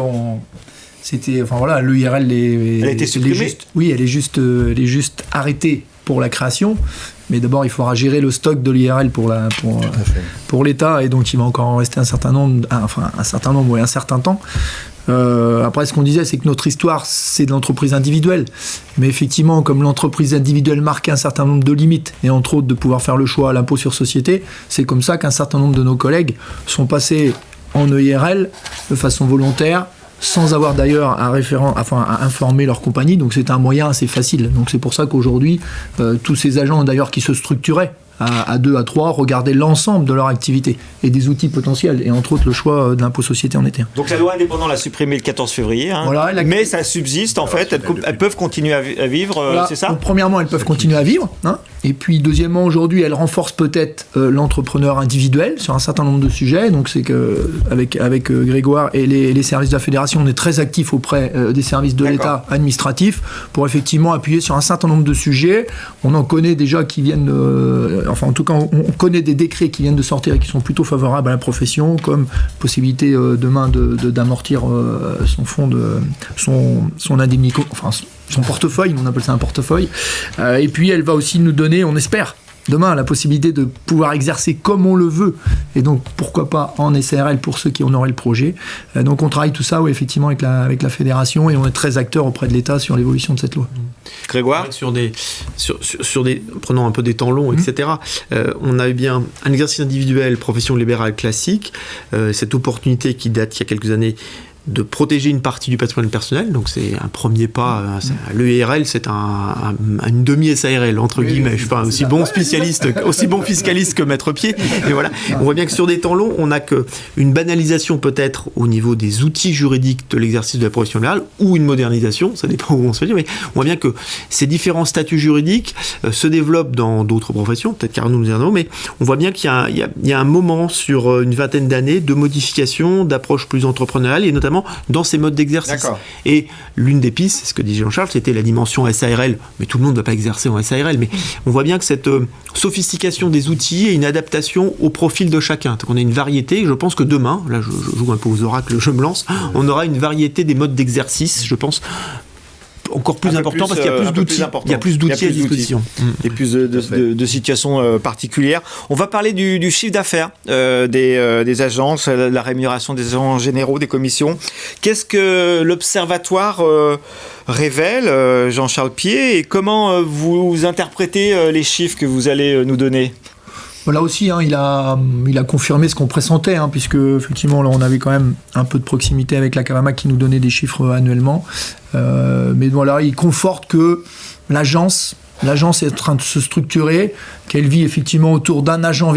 l'EIRL elle a été supprimée. Elle est juste arrêtée pour la création. Mais d'abord, il faudra gérer le stock de l'IRL pour l'État, et donc il va encore en rester un certain nombre et un certain temps. Après, ce qu'on disait, c'est que notre histoire, c'est de l'entreprise individuelle. Mais effectivement, comme l'entreprise individuelle marque un certain nombre de limites, et entre autres de pouvoir faire le choix à l'impôt sur société, c'est comme ça qu'un certain nombre de nos collègues sont passés en EIRL de façon volontaire, sans avoir d'ailleurs à informer leur compagnie, donc c'est un moyen assez facile. Donc c'est pour ça qu'aujourd'hui, tous ces agents d'ailleurs qui se structuraient à 2, à 3, regarder l'ensemble de leur activité et des outils potentiels, et entre autres le choix de l'impôt société en été. Donc la loi indépendante l'a supprimé le 14 février, mais ça subsiste en fait, elles peuvent continuer à vivre, c'est ça ? Donc, premièrement, elles peuvent continuer à vivre, et puis deuxièmement, aujourd'hui, elles renforcent peut-être l'entrepreneur individuel sur un certain nombre de sujets, donc c'est qu'avec Grégoire et les services de la Fédération, on est très actifs auprès des services de l'État administratif pour effectivement appuyer sur un certain nombre de sujets. On en connaît déjà qui viennent... en tout cas, on connaît des décrets qui viennent de sortir et qui sont plutôt favorables à la profession, comme possibilité demain d'amortir son fonds son indemnité, son portefeuille, on appelle ça un portefeuille. Et puis elle va aussi nous donner, on espère, demain, la possibilité de pouvoir exercer comme on le veut, et donc pourquoi pas en SARL pour ceux qui en auraient le projet. Donc on travaille tout ça, oui, effectivement, avec la fédération, et on est très acteurs auprès de l'État sur l'évolution de cette loi. Grégoire ? Sur des, prenons un peu des temps longs, etc. On a eu bien un exercice individuel, profession libérale classique, cette opportunité qui date il y a quelques années de protéger une partie du patrimoine personnel, donc c'est un premier pas. L'EIRL, c'est une demi-SARL, entre guillemets. Je ne suis pas aussi bon spécialiste, aussi bon fiscaliste que Maître Pied, mais voilà. On voit bien que sur des temps longs, on n'a qu'une banalisation peut-être au niveau des outils juridiques de l'exercice de la profession libérale, ou une modernisation, ça dépend où on se fait dire, mais on voit bien que ces différents statuts juridiques se développent dans d'autres professions, peut-être qu'Arnaud nous dira non, mais on voit bien qu'il y a un moment sur une vingtaine d'années de modification, d'approche plus entrepreneuriale, et notamment dans ces modes d'exercice. D'accord. Et l'une des pistes, c'est ce que dit Jean-Charles, c'était la dimension SARL, mais tout le monde ne va pas exercer en SARL, mais on voit bien que cette sophistication des outils et une adaptation au profil de chacun. Donc on a une variété, je pense que demain, là je joue un peu aux oracles, je me lance, on aura une variété des modes d'exercice, je pense, encore plus important parce qu'il y a plus d'outils. Il y a plus d'outils à disposition. Et plus de situations particulières. On va parler du chiffre d'affaires des agences, la rémunération des agents généraux, des commissions. Qu'est-ce que l'Observatoire révèle, Jean-Charles Pied, et comment vous interprétez les chiffres que vous allez nous donner ? Là aussi, il a confirmé ce qu'on pressentait, puisque effectivement, là, on avait quand même un peu de proximité avec la Cavama qui nous donnait des chiffres annuellement. Mais voilà, il conforte que l'agence est en train de se structurer, qu'elle vit effectivement autour d'un agent,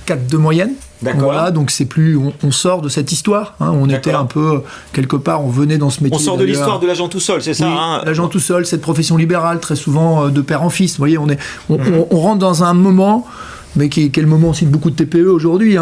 4 de moyenne. D'accord. Voilà, donc c'est plus, on sort de cette histoire. On était un peu, quelque part, on venait dans ce métier. On sort de l'histoire de l'agent tout seul, c'est ça, oui, l'agent tout seul, cette profession libérale, très souvent de père en fils. Vous voyez, on rentre dans un moment, mais qui est le moment aussi de beaucoup de TPE aujourd'hui,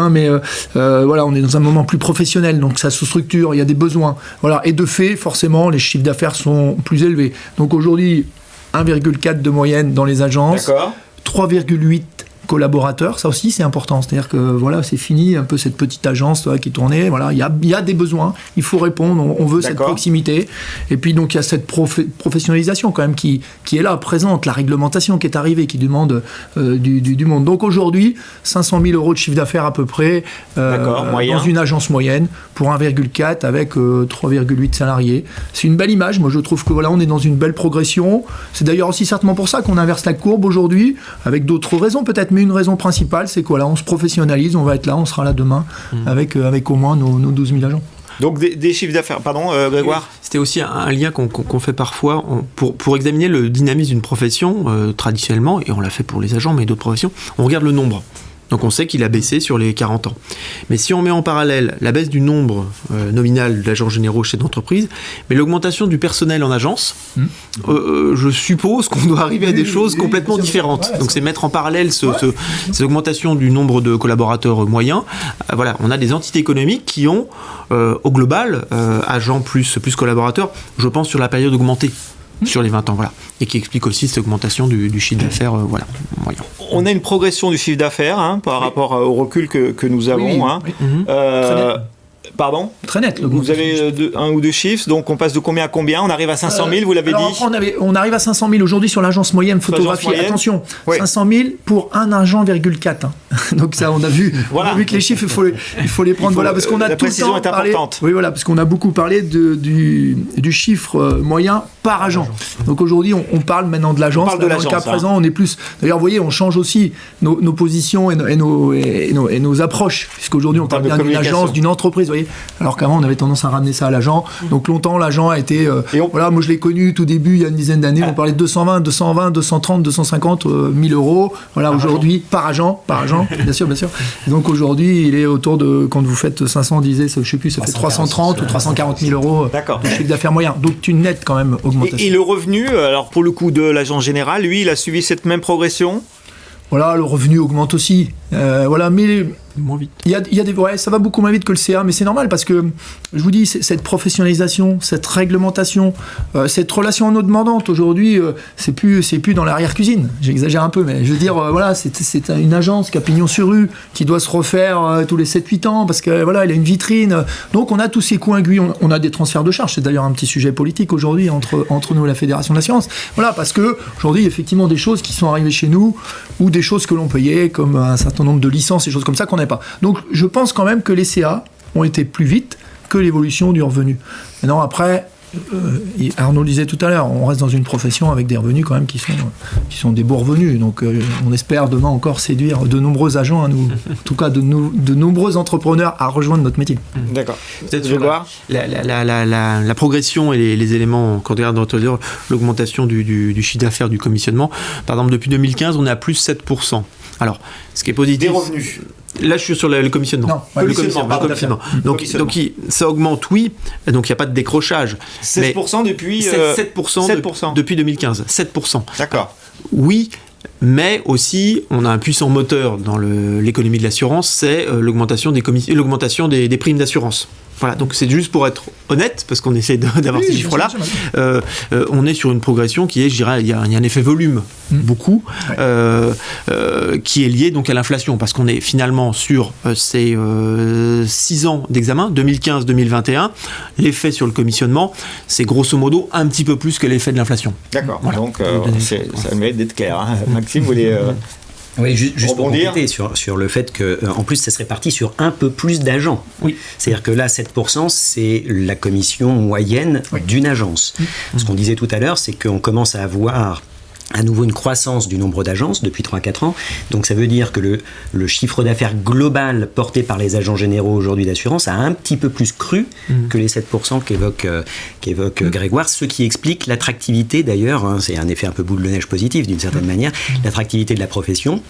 voilà, on est dans un moment plus professionnel, donc ça se structure, il y a des besoins. Voilà, et de fait, forcément, les chiffres d'affaires sont plus élevés. Donc aujourd'hui, 1,4 de moyenne dans les agences, d'accord. 3,8 collaborateurs, ça aussi c'est important, c'est-à-dire que voilà, c'est fini un peu cette petite agence qui tournait, voilà, il y a des besoins, il faut répondre, on veut cette proximité, et puis donc il y a cette professionnalisation quand même qui est là, présente, la réglementation qui est arrivée, qui demande du monde. Donc aujourd'hui, 500 000 € de chiffre d'affaires à peu près, dans une agence moyenne, pour 1,4 avec 3,8 salariés. C'est une belle image, moi je trouve que voilà, on est dans une belle progression, c'est d'ailleurs aussi certainement pour ça qu'on inverse la courbe aujourd'hui, avec d'autres raisons peut-être, mais une raison principale, c'est quoi là, on se professionnalise, on va être là, on sera là demain avec au moins nos 12 000 agents. Donc des chiffres d'affaires, pardon Grégoire ? C'était aussi un lien qu'on fait parfois pour examiner le dynamisme d'une profession, traditionnellement, et on l'a fait pour les agents, mais d'autres professions, on regarde le nombre. Donc on sait qu'il a baissé sur les 40 ans. Mais si on met en parallèle la baisse du nombre nominal d'agents généraux chez d'entreprise, mais l'augmentation du personnel en agence, je suppose qu'on doit arriver à des choses complètement différentes. Donc c'est mettre en parallèle cette augmentation du nombre de collaborateurs moyens. Voilà, on a des entités économiques qui ont, au global, agents plus collaborateurs, je pense sur la période augmentée. Sur les 20 ans, voilà. Et qui explique aussi cette augmentation du chiffre d'affaires, voilà, moyen. On a une progression du chiffre d'affaires par rapport au recul que nous avons. Oui. Pardon ? Très net. Vous avez un ou deux chiffres, donc on passe de combien à combien ? On arrive à 500 000, vous l'avez dit ? On arrive à 500 000 aujourd'hui sur l'agence moyenne photographie. Attention, 500 000 pour un agent, 4. Donc ça, on a vu que les chiffres, il faut les prendre. Voilà, parce qu'on a tout le temps parlé. Oui, voilà, parce qu'on a beaucoup parlé du chiffre moyen par agent. Donc aujourd'hui, on parle maintenant de l'agence. Dans le cas présent, on est plus. D'ailleurs, vous voyez, on change aussi nos positions et nos approches, puisqu'aujourd'hui, on parle bien d'une agence, d'une entreprise. Vous voyez, alors qu'avant on avait tendance à ramener ça à l'agent. Donc longtemps l'agent a été voilà, moi je l'ai connu tout début il y a une dizaine d'années, on parlait de 220, 230, 250 000 €. Voilà, aujourd'hui par agent, bien sûr. Et donc aujourd'hui il est autour de, quand vous faites 500, je sais plus, ça fait 330 ou 340 000 € de chiffre d'affaires moyen. Donc une nette quand même augmentation. Et le revenu, alors pour le coup de l'agent général, lui il a suivi cette même progression ? Voilà, le revenu augmente aussi. Voilà, mais Moins vite. Ça va beaucoup moins vite que le CA, mais c'est normal parce que, je vous dis, cette professionnalisation, cette réglementation, cette relation en eau demandante, aujourd'hui, c'est plus dans l'arrière-cuisine. J'exagère un peu, mais je veux dire, voilà, c'est une agence qui a pignon sur rue, qui doit se refaire tous les 7-8 ans parce que, voilà, elle a une vitrine. Donc, on a tous ces coups aiguilles, on a des transferts de charges. C'est d'ailleurs un petit sujet politique aujourd'hui entre nous et la Fédération de l'assurance. Voilà, parce que, aujourd'hui, effectivement, des choses qui sont arrivées chez nous ou des choses que l'on payait, comme un certain nombre de licences et choses comme ça qu'on n'avait pas. Donc je pense quand même que les CA ont été plus vite que l'évolution du revenu. Maintenant après, Arnaud le disait tout à l'heure, on reste dans une profession avec des revenus quand même qui sont des beaux revenus. Donc on espère demain encore séduire de nombreux agents à nous, en tout cas de nombreux entrepreneurs à rejoindre notre métier. D'accord. Peut-être sur la progression et les éléments, quand on regarde l'augmentation du chiffre d'affaires, du commissionnement, par exemple depuis 2015 on est à plus 7%. Alors, ce qui est positif... Des revenus. Là, je suis sur le commissionnement. Non, le commissionnement. Donc, ça augmente, oui. Donc, il n'y a pas de décrochage. 16% depuis... 7% depuis 2015. 7%. D'accord. Oui, mais aussi, on a un puissant moteur dans l'économie de l'assurance, c'est l'augmentation des primes d'assurance. Voilà, donc c'est juste pour être honnête, parce qu'on essaie d'avoir ces chiffres-là. On est sur une progression qui est, je dirais, il y a un effet volume, beaucoup, qui est lié donc à l'inflation, parce qu'on est finalement sur ces 6 ans d'examen, 2015-2021, l'effet sur le commissionnement, c'est grosso modo un petit peu plus que l'effet de l'inflation. D'accord, voilà. Donc ça mérite d'être clair. Hein. Maxime, vous voulez... Oui, juste pour compléter sur le fait que, en plus, ça se répartit sur un peu plus d'agents. Oui. C'est-à-dire que là, 7%, c'est la commission moyenne d'une agence. Ce qu'on disait tout à l'heure, c'est qu'on commence à avoir à nouveau une croissance du nombre d'agences depuis 3-4 ans. Donc ça veut dire que le chiffre d'affaires global porté par les agents généraux aujourd'hui d'assurance a un petit peu plus cru que les 7% qu'évoque Grégoire, ce qui explique l'attractivité d'ailleurs, hein, c'est un effet un peu boule de neige positif d'une certaine manière, l'attractivité de la profession.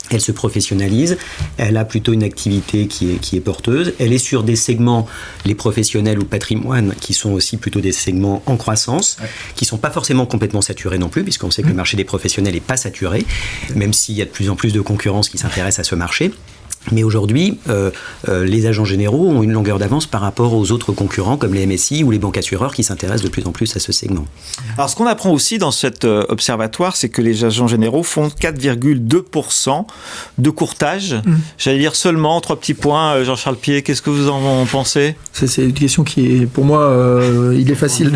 Elle se professionnalise, elle a plutôt une activité qui est porteuse, elle est sur des segments, les professionnels ou patrimoine, qui sont aussi plutôt des segments en croissance, qui ne sont pas forcément complètement saturés non plus, puisqu'on sait que le marché des professionnels n'est pas saturé, même s'il y a de plus en plus de concurrence qui s'intéresse à ce marché. Mais aujourd'hui, les agents généraux ont une longueur d'avance par rapport aux autres concurrents comme les MSI ou les banques assureurs qui s'intéressent de plus en plus à ce segment. Alors ce qu'on apprend aussi dans cet observatoire, c'est que les agents généraux font 4,2% de courtage. J'allais dire seulement, 3 petits points. Jean-Charles Pied, qu'est-ce que vous en pensez ? C'est une question qui est, pour moi, il est facile.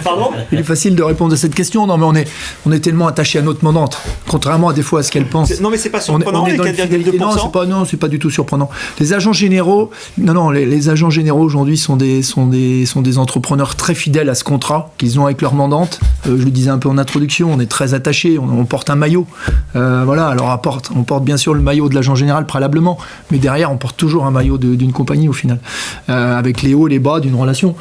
Pardon ? Il est facile de répondre à cette question. Non, mais on est tellement attaché à notre demandante, contrairement à des fois à ce qu'elle pense. Non, mais c'est pas surprenant, les 4,2%. Non, c'est pas du tout surprenant. Les agents généraux, les agents généraux aujourd'hui sont des entrepreneurs très fidèles à ce contrat qu'ils ont avec leur mandante. Je le disais un peu en introduction, on est très attachés, on porte un maillot. Voilà, alors on porte bien sûr le maillot de l'agent général préalablement, mais derrière on porte toujours un maillot d'une compagnie au final, avec les hauts, les bas d'une relation.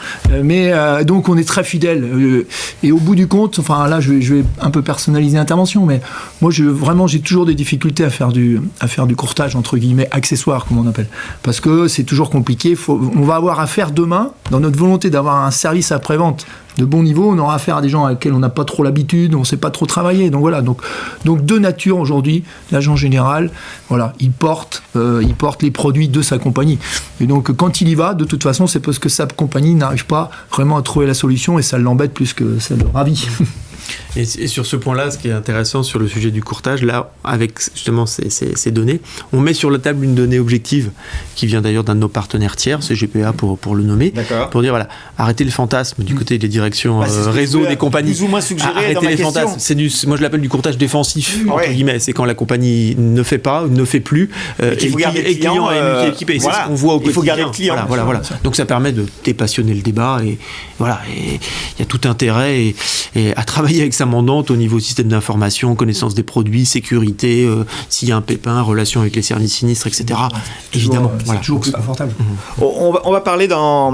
Donc on est très fidèles. Et au bout du compte, enfin là je vais un peu personnaliser l'intervention, mais moi j'ai toujours des difficultés à faire du courtage entre guillemets accessoire, comme on appelle, parce que c'est toujours compliqué. On va avoir affaire demain, dans notre volonté d'avoir un service après-vente de bon niveau, on aura affaire à des gens avec lesquels on n'a pas trop l'habitude, on ne sait pas trop travailler. Donc voilà, donc de nature aujourd'hui, l'agent général, voilà, il porte les produits de sa compagnie. Et donc quand il y va, de toute façon, c'est parce que sa compagnie n'arrive pas vraiment à trouver la solution et ça l'embête plus que ça le ravit. Et sur ce point-là, ce qui est intéressant sur le sujet du courtage, là, avec justement ces données, on met sur la table une donnée objective qui vient d'ailleurs d'un de nos partenaires tiers, c'est GPA pour le nommer, pour dire voilà, arrêtez le fantasme du côté des directions réseau des compagnies. Plus ou moins suggéré arrêtez dans ma les question. fantasmes. Moi je l'appelle du courtage défensif, entre guillemets. C'est quand la compagnie ne fait pas, ne fait plus, et le client est équipé. C'est ce qu'on voit au quotidien. Il faut garder le client. Voilà. Donc ça permet de dépassionner le débat et voilà. Et il y a tout intérêt et à travailler avec sa mandante au niveau système d'information, connaissance des produits, sécurité, s'il y a un pépin, relation avec les services sinistres, etc. Évidemment, c'est toujours plus confortable. On va parler dans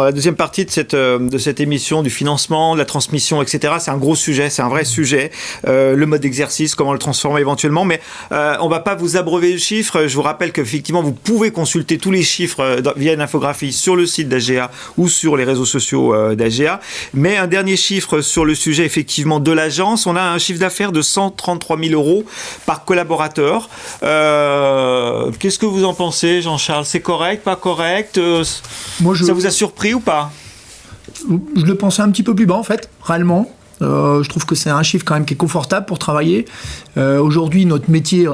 la deuxième partie de cette émission du financement, de la transmission, etc. C'est un gros sujet, c'est un vrai sujet. Le mode d'exercice, comment le transformer éventuellement, mais on va pas vous abreuver de chiffres. Je vous rappelle qu'effectivement, vous pouvez consulter tous les chiffres via une infographie sur le site d'AGA ou sur les réseaux sociaux d'AGA. Mais un dernier chiffre sur le sujet, effectivement, effectivement de l'agence. On a un chiffre d'affaires de 133 000 euros par collaborateur. Qu'est-ce que vous en pensez, Jean-Charles? C'est correct, pas correct? Ça vous a surpris ou pas? Je le pensais un petit peu plus bas, en fait, réellement. Je trouve que c'est un chiffre quand même qui est confortable pour travailler. Aujourd'hui, notre métier,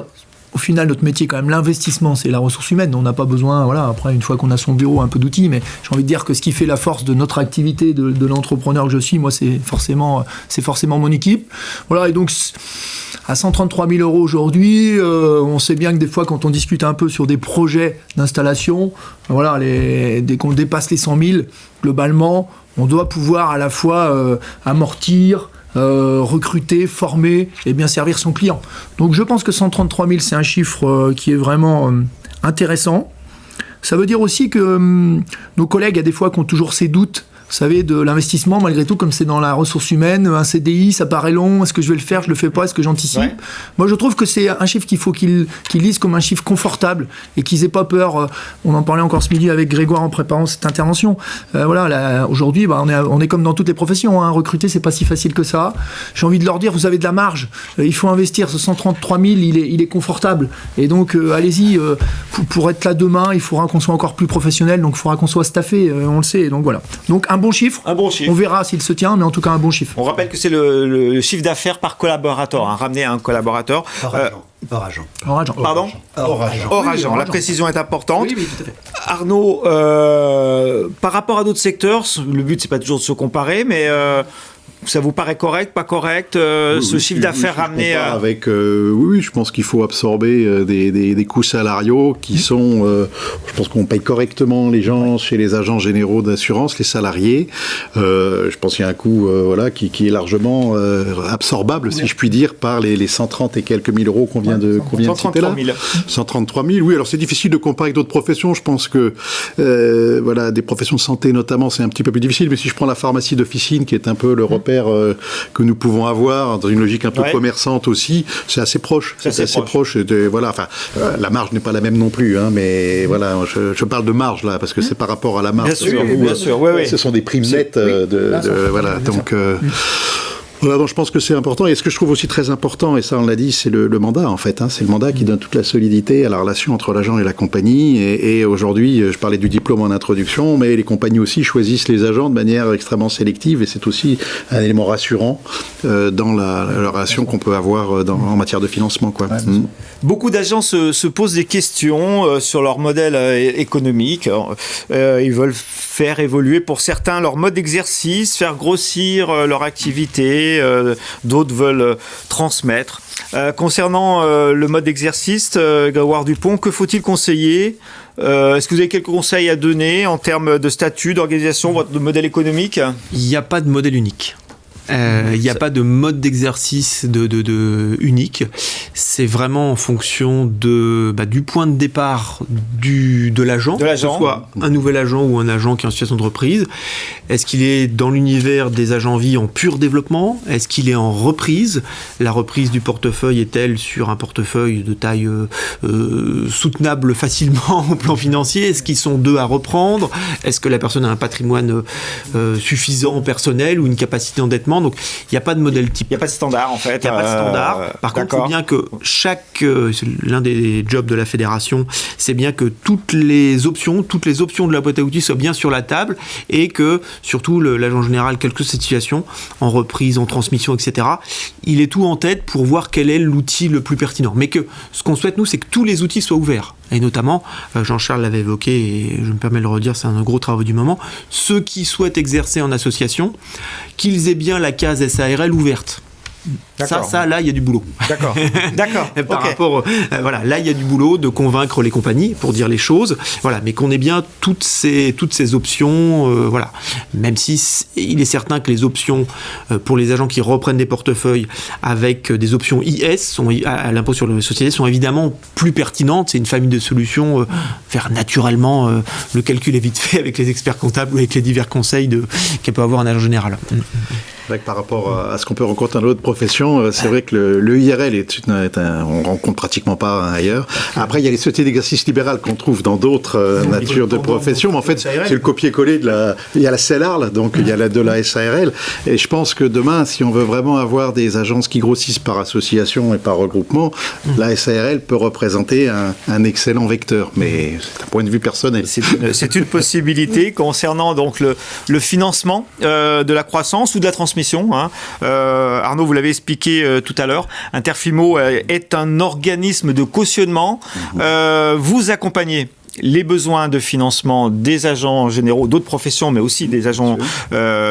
quand même, l'investissement, c'est la ressource humaine. On n'a pas besoin, voilà, après, une fois qu'on a son bureau, un peu d'outils, mais j'ai envie de dire que ce qui fait la force de notre activité, de l'entrepreneur que je suis, moi, c'est forcément mon équipe. Voilà, et donc, à 133 000 euros aujourd'hui, on sait bien que des fois, quand on discute un peu sur des projets d'installation, voilà, dès qu'on dépasse les 100 000, globalement, on doit pouvoir à la fois amortir, recruter, former et bien servir son client. Donc je pense que 133 000, c'est un chiffre qui est vraiment intéressant. Ça veut dire aussi que nos collègues, il y a des fois qui ont toujours ces doutes, vous savez, de l'investissement, malgré tout, comme c'est dans la ressource humaine, un CDI, ça paraît long, est-ce que je vais le faire, je le fais pas, est-ce que j'anticipe? Moi, je trouve que c'est un chiffre qu'il faut qu'ils lisent comme un chiffre confortable et qu'ils aient pas peur. On en parlait encore ce midi avec Grégoire en préparant cette intervention. Aujourd'hui, on est comme dans toutes les professions, hein. Recruter, c'est pas si facile que ça. J'ai envie de leur dire, vous avez de la marge, il faut investir. Ce 133 000, il est confortable. Et donc, allez-y, pour être là demain, il faudra qu'on soit encore plus professionnel, donc il faudra qu'on soit staffé, on le sait. Et donc voilà. Donc, un bon chiffre. On verra s'il se tient, mais en tout cas un bon chiffre. On rappelle que c'est le chiffre d'affaires par collaborateur, hein, ramené à un collaborateur. Hors agent. Pardon ? Hors agent. La précision est importante. Oui, tout à fait. Arnaud, par rapport à d'autres secteurs, le but c'est pas toujours de se comparer, mais ça vous paraît correct, pas correct, ce chiffre d'affaires ramené à... Oui, je pense qu'il faut absorber des coûts salariaux qui sont... je pense qu'on paye correctement les gens chez les agents généraux d'assurance, les salariés. Je pense qu'il y a un coût qui est largement absorbable, si je puis dire, par les 130 et quelques mille euros qu'on vient de citer là. 133 000, oui. Alors c'est difficile de comparer avec d'autres professions. Je pense que des professions de santé notamment, c'est un petit peu plus difficile. Mais si je prends la pharmacie d'officine, qui est un peu le repère que nous pouvons avoir dans une logique un peu commerçante aussi, c'est assez proche. C'est assez proche. La marge n'est pas la même non plus, hein, mais voilà, je parle de marge là parce que c'est par rapport à la marge. Bien sûr. Ce sont des primes nettes donc. Voilà, donc je pense que c'est important. Et ce que je trouve aussi très important, et ça on l'a dit, c'est le mandat en fait. Hein. C'est le mandat qui donne toute la solidité à la relation entre l'agent et la compagnie. Et aujourd'hui, je parlais du diplôme en introduction, mais les compagnies aussi choisissent les agents de manière extrêmement sélective. Et c'est aussi un élément rassurant dans la relation qu'on peut avoir en matière de financement, quoi. Beaucoup d'agents se posent des questions sur leur modèle économique. Ils veulent faire évoluer pour certains leur mode d'exercice, faire grossir leur activité. D'autres veulent transmettre. Concernant le mode d'exercice, Grégoire Dupont, que faut-il conseiller ? Est-ce que vous avez quelques conseils à donner en termes de statut, d'organisation, de modèle économique ? Il n'y a pas de modèle unique. Il n'y a pas de mode d'exercice unique. C'est vraiment en fonction du point de départ de l'agent, que ce soit un nouvel agent ou un agent qui est en situation de reprise. Est-ce qu'il est dans l'univers des agents vie en pur développement ? Est-ce qu'il est en reprise ? La reprise du portefeuille est-elle sur un portefeuille de taille soutenable facilement au plan financier ? Est-ce qu'ils sont deux à reprendre ? Est-ce que la personne a un patrimoine suffisant personnel ou une capacité d'endettement ? Donc, il n'y a pas de modèle type. Il n'y a pas de standard, en fait. Il n'y a pas de standard. Par contre, il faut bien que l'un des jobs de la fédération, c'est bien que toutes les options de la boîte à outils soient bien sur la table et que, surtout, l'agent général, quelle que soit cette situation, en reprise, en transmission, etc., il ait tout en tête pour voir quel est l'outil le plus pertinent. Mais que ce qu'on souhaite, nous, c'est que tous les outils soient ouverts. Et notamment, Jean-Charles l'avait évoqué, et je me permets de le redire, c'est un gros travail du moment, ceux qui souhaitent exercer en association, qu'ils aient bien la case SARL ouverte. Là, il y a du boulot. D'accord. Par rapport, là, il y a du boulot de convaincre les compagnies pour dire les choses. Voilà, mais qu'on ait bien toutes ces options. Même si il est certain que les options pour les agents qui reprennent des portefeuilles avec des options IS à l'impôt sur les sociétés sont évidemment plus pertinentes. C'est une famille de solutions. Faire naturellement le calcul est vite fait avec les experts comptables ou avec les divers conseils qu'elle peut avoir un agent général. Vrai que par rapport à ce qu'on peut rencontrer dans d'autres professions, c'est vrai que le IRL on rencontre pratiquement pas ailleurs. Après, il y a les sociétés d'exercice libéral qu'on trouve dans d'autres natures de professions, mais en fait, c'est le copier-coller il y a la CELARL, donc il y a de la SARL, et je pense que demain, si on veut vraiment avoir des agences qui grossissent par association et par regroupement, la SARL peut représenter un excellent vecteur, mais c'est un point de vue personnel. C'est une possibilité concernant donc le financement de la croissance ou de la transmission. Arnaud, vous l'avez expliqué tout à l'heure, Interfimo est un organisme de cautionnement. Vous accompagnez les besoins de financement des agents généraux, d'autres professions, mais aussi des agents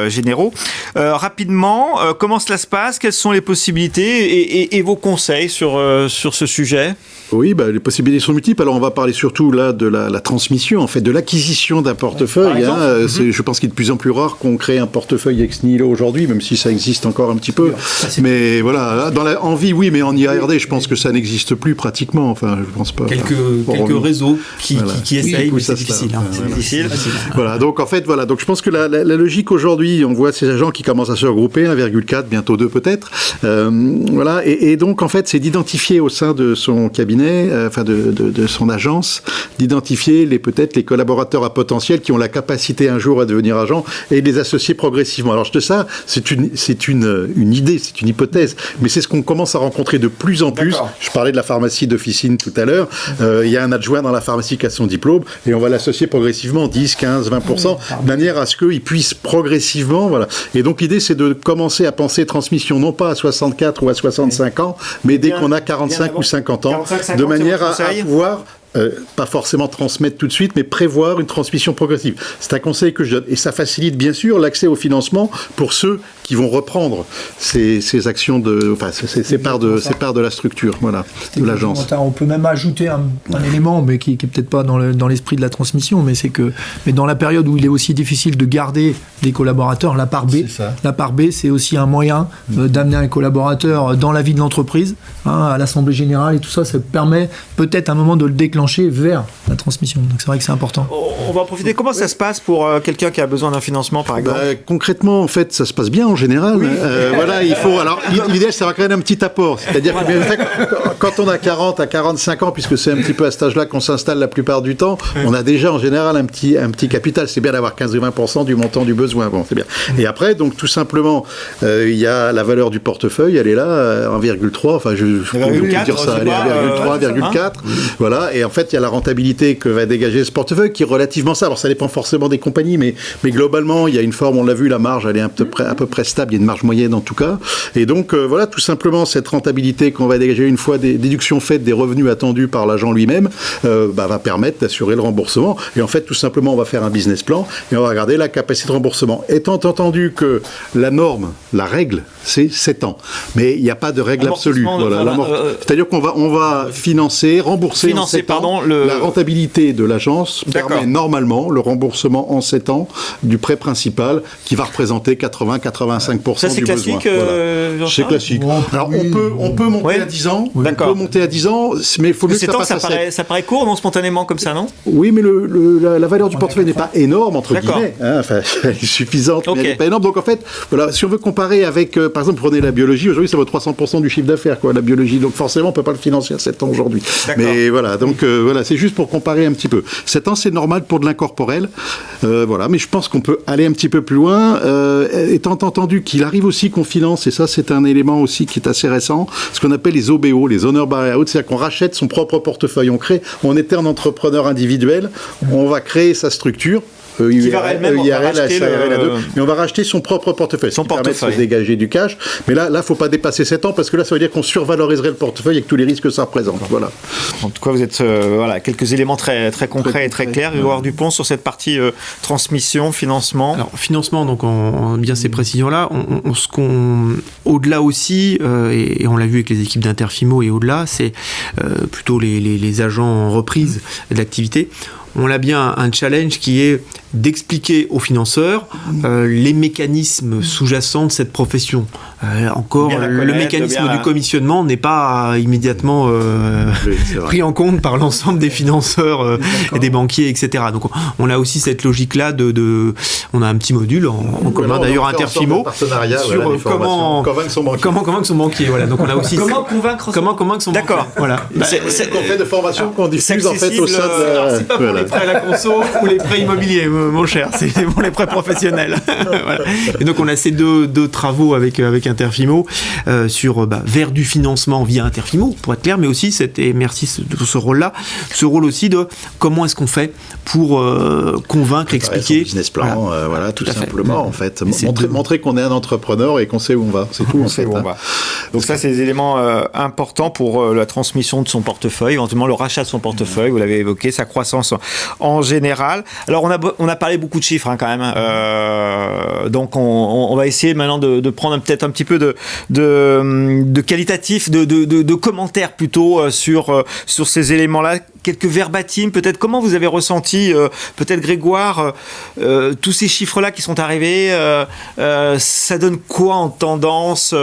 généraux. Rapidement, comment cela se passe? Quelles sont les possibilités et vos conseils sur ce sujet? Oui, les possibilités sont multiples. Alors, on va parler surtout là de la transmission, en fait, de l'acquisition d'un portefeuille. Je pense qu'il est de plus en plus rare qu'on crée un portefeuille ex nihilo aujourd'hui, même si ça existe encore un petit peu. Mais voilà, en vie, oui, mais en IARD, je pense que ça n'existe plus pratiquement. Enfin, je pense pas. Quelques réseaux qui essayent, mais c'est difficile. C'est difficile. Voilà, donc en fait, donc je pense que la logique aujourd'hui, on voit ces agents qui commencent à se regrouper, 1,4, bientôt 2 peut-être. Et donc en fait, c'est d'identifier au sein de son cabinet, de son agence, d'identifier peut-être les collaborateurs à potentiel qui ont la capacité un jour à devenir agent et de les associer progressivement. Alors ça, c'est une idée, c'est une hypothèse, mais c'est ce qu'on commence à rencontrer de plus en plus. Je parlais de la pharmacie d'officine tout à l'heure. Il y a un adjoint dans la pharmacie qui a son diplôme et on va l'associer progressivement 10, 15, 20%, de manière à ce qu'il puisse progressivement, Et donc l'idée, c'est de commencer à penser transmission, non pas à 64 ou à 65 ans, mais dès qu'on a 45 ou 50 ans, de manière à pouvoir pas forcément transmettre tout de suite, mais prévoir une transmission progressive. C'est un conseil que je donne. Et ça facilite bien sûr l'accès au financement pour ceux qui vont reprendre ces actions ces parts de la structure, de l'agence. On peut même ajouter un élément, mais qui est peut-être pas dans l'esprit de la transmission, mais c'est que dans la période où il est aussi difficile de garder des collaborateurs, la part B, c'est aussi un moyen d'amener un collaborateur dans la vie de l'entreprise, à l'Assemblée Générale et tout ça, ça permet peut-être à un moment de le déclencher vers la transmission. Donc c'est vrai que c'est important. On va en profiter. Comment ça se passe pour quelqu'un qui a besoin d'un financement, par exemple? Concrètement, en fait, ça se passe bien en général. Oui. Il faut. Alors, l'idéal, c'est d'avoir quand même un petit apport. C'est-à-dire que quand on a 40 à 45 ans, puisque c'est un petit peu à cet âge-là qu'on s'installe la plupart du temps, on a déjà en général un petit capital. C'est bien d'avoir 15 ou 20% du montant du besoin. Bon, c'est bien. Et après, donc tout simplement, il y a la valeur du portefeuille. Elle est là, 1,3. Enfin, je peux dire ça. Elle est 1,3, 1,4. Voilà. Et en fait, il y a la rentabilité que va dégager ce portefeuille qui est relativement ça. Alors, ça dépend forcément des compagnies, mais globalement, il y a une forme, on l'a vu, la marge, elle est à peu près stable. Il y a une marge moyenne en tout cas. Et donc, tout simplement, cette rentabilité qu'on va dégager une fois des déductions faites des revenus attendus par l'agent lui-même, va permettre d'assurer le remboursement. Et en fait, tout simplement, on va faire un business plan et on va regarder la capacité de remboursement. Étant entendu que la norme, la règle, c'est 7 ans. Mais il n'y a pas de règle absolue. C'est-à-dire qu'on va rembourser en 7 ans. La rentabilité de l'agence permet normalement le remboursement en 7 ans du prêt principal qui va représenter 80-85% ça, c'est du classique, besoin. C'est classique. Alors on peut monter à 10 ans. Oui. On peut monter à 10 ans, mais il faut mieux que ça passe à 7. Ça paraît court, non, spontanément comme ça, non? Oui, mais la valeur du portefeuille n'est pas énorme, entre guillemets. Elle est suffisante, mais elle n'est pas énorme. Donc en fait, si on veut comparer avec, par exemple, prenez la biologie, aujourd'hui ça vaut 300% du chiffre d'affaires, la biologie. Donc forcément, on ne peut pas le financer à 7 ans aujourd'hui. Mais donc c'est juste pour comparer un petit peu. 7 ans, c'est normal pour de l'incorporel. Mais je pense qu'on peut aller un petit peu plus loin, étant entendu qu'il arrive aussi qu'on finance, et ça c'est un élément aussi qui est assez récent, ce qu'on appelle les OBO, les Owner Buyout, c'est-à-dire qu'on rachète son propre portefeuille. On était un entrepreneur individuel, on va créer sa structure, qui va elle-même racheter mais on va racheter son propre portefeuille, qui permet de se dégager du cash. Mais là, il ne faut pas dépasser 7 ans, parce que là, ça veut dire qu'on survaloriserait le portefeuille avec tous les risques que ça représente. Voilà. En tout cas, vous êtes quelques éléments très, très concrets et très clairs. Grégoire Dupont, sur cette partie transmission, financement. Alors, financement, donc en bien ces précisions-là, au-delà aussi, et on l'a vu avec les équipes d'Interfimo et au-delà, c'est plutôt les agents en reprise d'activité. On a bien un challenge qui est d'expliquer aux financeurs les mécanismes sous-jacents de cette profession. encore, le mécanisme du commissionnement n'est pas immédiatement pris en compte par l'ensemble des financeurs et des banquiers, etc. Donc on a aussi cette logique-là on a un petit module en commun, d'ailleurs Interfimo, sur comment convaincre son banquier. Voilà. Donc on a aussi comment convaincre son banquier. D'accord. Voilà. C'est qu'on fait de formation qu'on diffuse en fait au sein de... C'est pas pour les prêts à la conso ou les prêts immobiliers, mon cher. C'est pour les prêts professionnels. Voilà. Et donc on a ces deux travaux avec Interfimo sur vers du financement via Interfimo, pour être clair, mais aussi et merci de ce rôle-là, ce rôle aussi de comment est-ce qu'on fait pour convaincre, expliquer. Business plan, voilà, tout simplement en fait. Montrer qu'on est un entrepreneur et qu'on sait où on va. C'est tout en fait. Donc ça, c'est des éléments importants pour la transmission de son portefeuille, éventuellement le rachat de son portefeuille, vous l'avez évoqué, sa croissance en général. Alors on a parlé beaucoup de chiffres quand même, donc on va essayer maintenant de prendre peut-être un petit peu de qualitatif, de commentaires plutôt sur ces éléments-là. Quelques verbatim, peut-être. Comment vous avez ressenti, peut-être Grégoire, tous ces chiffres-là qui sont arrivés, ça donne quoi en tendance,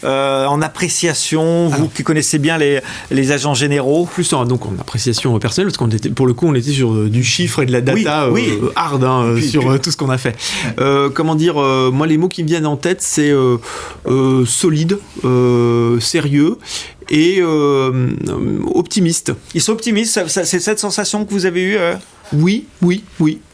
en appréciation, vous qui connaissez bien les agents généraux? Plus donc en appréciation personnelle, parce pour le coup, on était sur du chiffre et de la data hard sur tout ce qu'on a fait. Comment dire, moi, les mots qui me viennent en tête, c'est solide, sérieux, et optimiste. Ils sont optimistes, c'est cette sensation que vous avez eue Oui.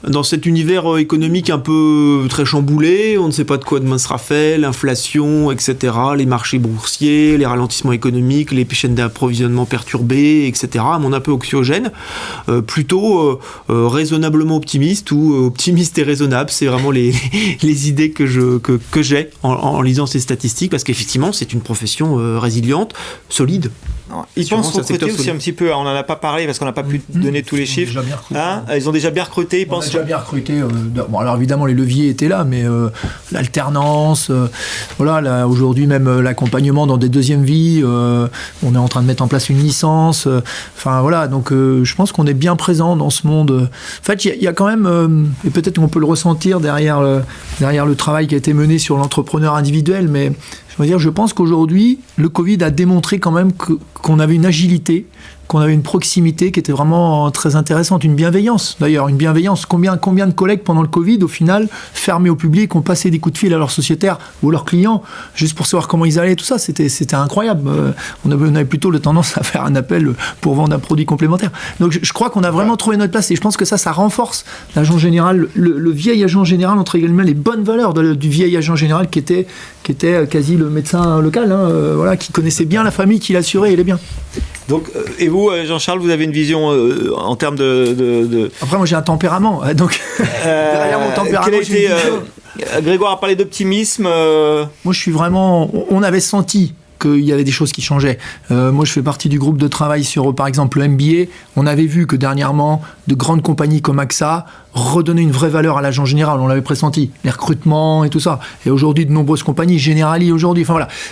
Dans cet univers économique un peu très chamboulé, on ne sait pas de quoi demain sera fait, l'inflation, etc., les marchés boursiers, les ralentissements économiques, les chaînes d'approvisionnement perturbées, etc., un monde un peu anxiogène, plutôt raisonnablement optimiste ou optimiste et raisonnable. C'est vraiment les idées que j'ai en lisant ces statistiques, parce qu'effectivement, c'est une profession résiliente, solide. Ils pensent recruter aussi un petit peu, on n'en a pas parlé parce qu'on n'a pas pu donner tous les chiffres. Ils ont déjà bien recruté, ils pensent. Déjà bien recruté. Bon, alors évidemment, les leviers étaient là, mais l'alternance, aujourd'hui même l'accompagnement dans des deuxièmes vies, on est en train de mettre en place une licence. Donc je pense qu'on est bien présent dans ce monde. En fait, il y a quand même, et peut-être qu'on peut le ressentir derrière le travail qui a été mené sur l'entrepreneur individuel, mais je pense qu'aujourd'hui, le Covid a démontré quand même qu'on avait une agilité, qu'on avait une proximité qui était vraiment très intéressante, une bienveillance. D'ailleurs, une bienveillance. Combien de collègues pendant le Covid, au final, fermés au public, ont passé des coups de fil à leurs sociétaires ou à leurs clients, juste pour savoir comment ils allaient, tout ça, c'était incroyable. On avait plutôt la tendance à faire un appel pour vendre un produit complémentaire. Donc je crois qu'on a vraiment trouvé notre place, et je pense que ça renforce l'agent général, le vieil agent général, entre également les bonnes valeurs du vieil agent général qui était quasi le médecin local, qui connaissait bien la famille, qui l'assurait et les biens. Donc, et vous, Jean-Charles, vous avez une vision en termes de... Après, moi, j'ai un tempérament, donc derrière mon tempérament, Grégoire a parlé d'optimisme. Moi, je suis vraiment... On avait senti qu'il y avait des choses qui changeaient. Moi, je fais partie du groupe de travail sur, par exemple, le MBA. On avait vu que dernièrement, de grandes compagnies comme AXA redonnaient une vraie valeur à l'agent général. On l'avait pressenti, les recrutements et tout ça. Et aujourd'hui, de nombreuses compagnies, Generali aujourd'hui.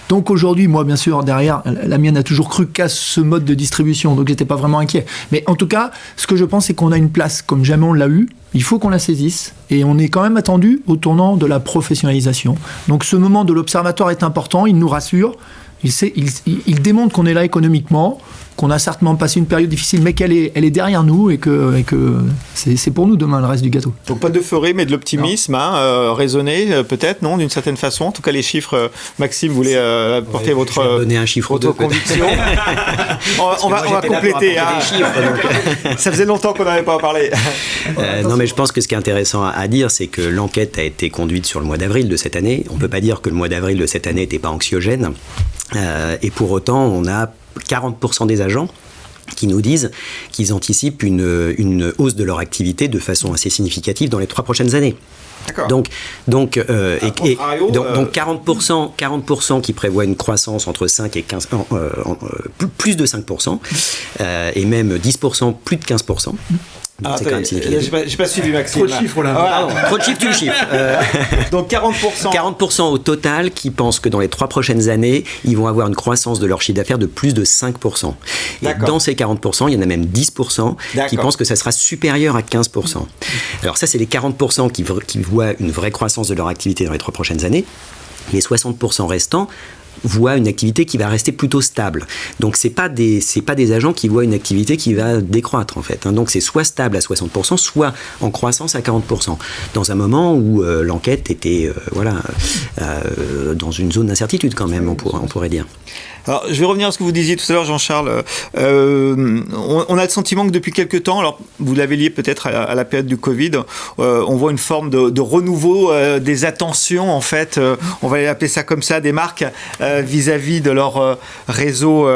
Donc aujourd'hui, moi, bien sûr, derrière, la mienne a toujours cru qu'à ce mode de distribution. Donc j'étais pas vraiment inquiet. Mais en tout cas, ce que je pense, c'est qu'on a une place comme jamais on l'a eu. Il faut qu'on la saisisse, et on est quand même attendu au tournant de la professionnalisation. Donc ce moment de l'observatoire est important, il nous rassure, il démontre qu'on est là économiquement, qu'on a certainement passé une période difficile, mais qu'elle est derrière nous, et que c'est pour nous demain le reste du gâteau. Donc pas d'euphorie, mais de l'optimisme, raisonné peut-être, non, d'une certaine façon. En tout cas, les chiffres, Maxime voulait apporter votre conviction. on va compléter. Ça faisait longtemps qu'on n'avait pas parlé. Non, mais je pense que ce qui est intéressant à dire, c'est que l'enquête a été conduite sur le mois d'avril de cette année. On ne peut pas dire que le mois d'avril de cette année n'était pas anxiogène. Et pour autant, on a 40% des agents qui nous disent qu'ils anticipent une hausse de leur activité de façon assez significative dans les 3 prochaines années. D'accord. Donc 40% qui prévoient une croissance entre 5 et 15, plus de 5%, et même 10%, plus de 15%. C'est quand même significatif. J'ai pas suivi Maxime. Trop de chiffres là. Pardon, trop de chiffres, tu le chiffres. Donc 40%. 40% au total qui pensent que dans les 3 prochaines années, ils vont avoir une croissance de leur chiffre d'affaires de plus de 5%. Et dans ces 40%, il y en a même 10% qui pensent que ça sera supérieur à 15%. Alors ça, c'est les 40% qui voient une vraie croissance de leur activité dans les 3 prochaines années. Les 60% restants voient une activité qui va rester plutôt stable. Donc c'est pas des agents qui voient une activité qui va décroître en fait. Donc c'est soit stable à 60%, soit en croissance à 40%. Dans un moment où l'enquête était dans une zone d'incertitude quand même, on pourrait dire. Alors, je vais revenir à ce que vous disiez tout à l'heure, Jean-Charles. On a le sentiment que depuis quelques temps, alors vous l'avez lié peut-être à la période du Covid, on voit une forme de renouveau des attentions, en fait, on va appeler ça comme ça, des marques vis-à-vis de leur réseau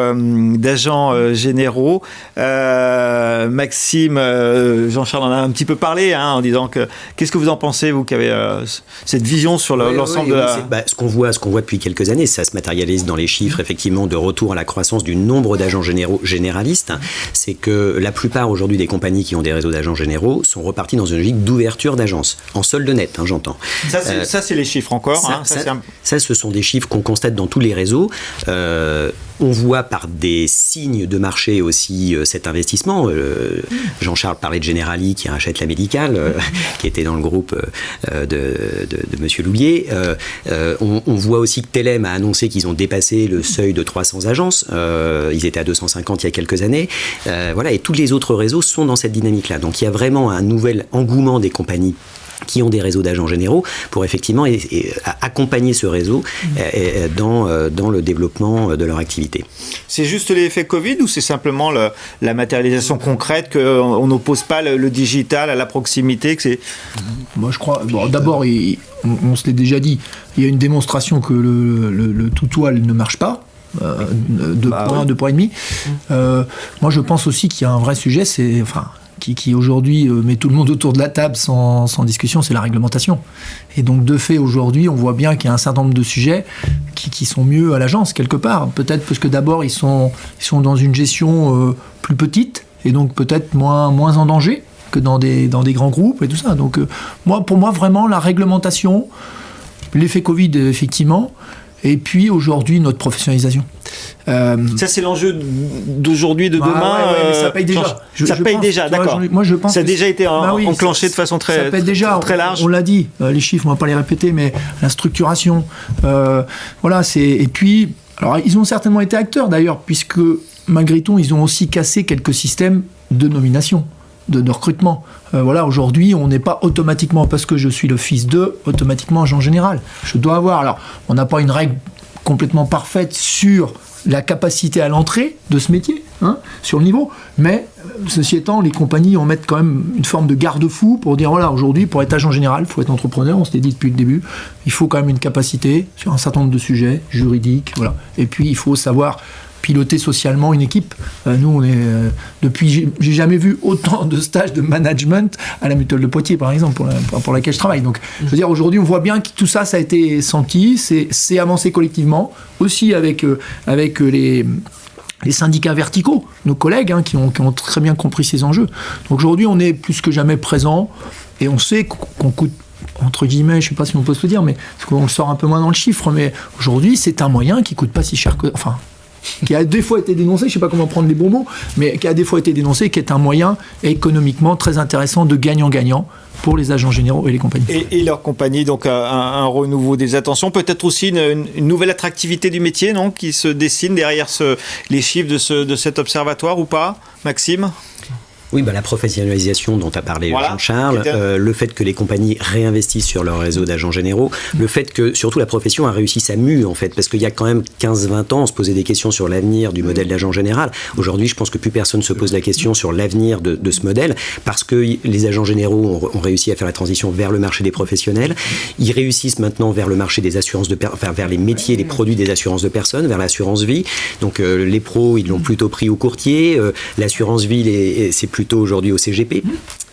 d'agents généraux. Maxime, Jean-Charles en a un petit peu parlé, en disant que... Qu'est-ce que vous en pensez, vous, qui avez cette vision sur l'ensemble de la... Ce qu'on voit depuis quelques années, ça se matérialise dans les chiffres, effectivement, de retour à la croissance du nombre d'agents généraux généralistes, c'est que la plupart aujourd'hui des compagnies qui ont des réseaux d'agents généraux sont repartis dans une logique d'ouverture d'agences, en solde net, j'entends. Ça, c'est les chiffres encore. Ça, ce sont des chiffres qu'on constate dans tous les réseaux. On voit par des signes de marché aussi cet investissement. Jean-Charles parlait de Generali qui rachète la Médicale, qui était dans le groupe de Monsieur Loulier. On voit aussi que Telem a annoncé qu'ils ont dépassé le seuil de 300 agences. Ils étaient à 250 il y a quelques années. Et tous les autres réseaux sont dans cette dynamique-là. Donc il y a vraiment un nouvel engouement des compagnies qui ont des réseaux d'agents généraux pour effectivement accompagner ce réseau dans le développement de leur activité. C'est juste l'effet Covid ou c'est simplement la matérialisation concrète qu'on n'oppose pas le digital à la proximité que c'est... Moi je crois, d'abord on se l'est déjà dit, il y a une démonstration que le tout-toile ne marche pas. 2 points et demi. Moi je pense aussi qu'il y a un vrai sujet, qui aujourd'hui met tout le monde autour de la table sans discussion, c'est la réglementation. Et donc de fait aujourd'hui, on voit bien qu'il y a un certain nombre de sujets qui sont mieux à l'agence quelque part. Peut-être parce que d'abord ils sont dans une gestion plus petite et donc peut-être moins en danger que dans des grands groupes et tout ça. Donc pour moi vraiment la réglementation, l'effet Covid effectivement, et puis aujourd'hui notre professionnalisation. Ça c'est l'enjeu d'aujourd'hui et de demain. Mais ça paye déjà. Ça paye déjà, d'accord. Moi je pense. Ça a déjà été enclenché de façon très, ça paye déjà, très large. On l'a dit, les chiffres, on ne va pas les répéter, mais la structuration, et puis, alors ils ont certainement été acteurs d'ailleurs, puisque malgré tout, ils ont aussi cassé quelques systèmes de nomination, de recrutement. Aujourd'hui, on n'est pas automatiquement, parce que je suis le fils automatiquement agent général. Je dois avoir. Alors, on n'a pas une règle complètement parfaite sur la capacité à l'entrée de ce métier, sur le niveau, mais ceci étant, les compagnies en mettent quand même une forme de garde-fou pour dire aujourd'hui, pour être agent général, il faut être entrepreneur, on se l'est dit depuis le début, il faut quand même une capacité sur un certain nombre de sujets juridiques, et puis il faut savoir piloter socialement une équipe. Nous, on est j'ai jamais vu autant de stages de management à la Mutuelle de Poitiers, par exemple, pour laquelle je travaille. Donc, je veux dire, aujourd'hui, on voit bien que tout ça, ça a été senti, c'est avancé collectivement, aussi avec les syndicats verticaux, nos collègues, qui ont très bien compris ces enjeux. Donc aujourd'hui, on est plus que jamais présent et on sait qu'on coûte, entre guillemets, je ne sais pas si on peut se le dire, mais parce qu'on le sort un peu moins dans le chiffre, mais aujourd'hui, c'est un moyen qui ne coûte pas si cher que... qui a des fois été dénoncé, je ne sais pas comment prendre les bons mots, mais qui a des fois été dénoncé, qui est un moyen économiquement très intéressant de gagnant-gagnant pour les agents généraux et les compagnies. Et leurs compagnies, donc un renouveau des attentions, peut-être aussi une nouvelle attractivité du métier, non, qui se dessine derrière les chiffres de cet observatoire ou pas, Maxime ? Oui, la professionnalisation dont a parlé Jean-Charles, le fait que les compagnies réinvestissent sur leur réseau d'agents généraux, le fait que surtout la profession a réussi sa mue en fait, parce qu'il y a quand même 15-20 ans, on se posait des questions sur l'avenir du modèle d'agent général. Aujourd'hui, je pense que plus personne se pose la question sur l'avenir de ce modèle, parce que les agents généraux ont réussi à faire la transition vers le marché des professionnels. Ils réussissent maintenant vers le marché des assurances vers les métiers, les produits des assurances de personnes, vers l'assurance vie. Donc les pros, ils l'ont plutôt pris au courtier. L'assurance vie, c'est plutôt aujourd'hui au CGP.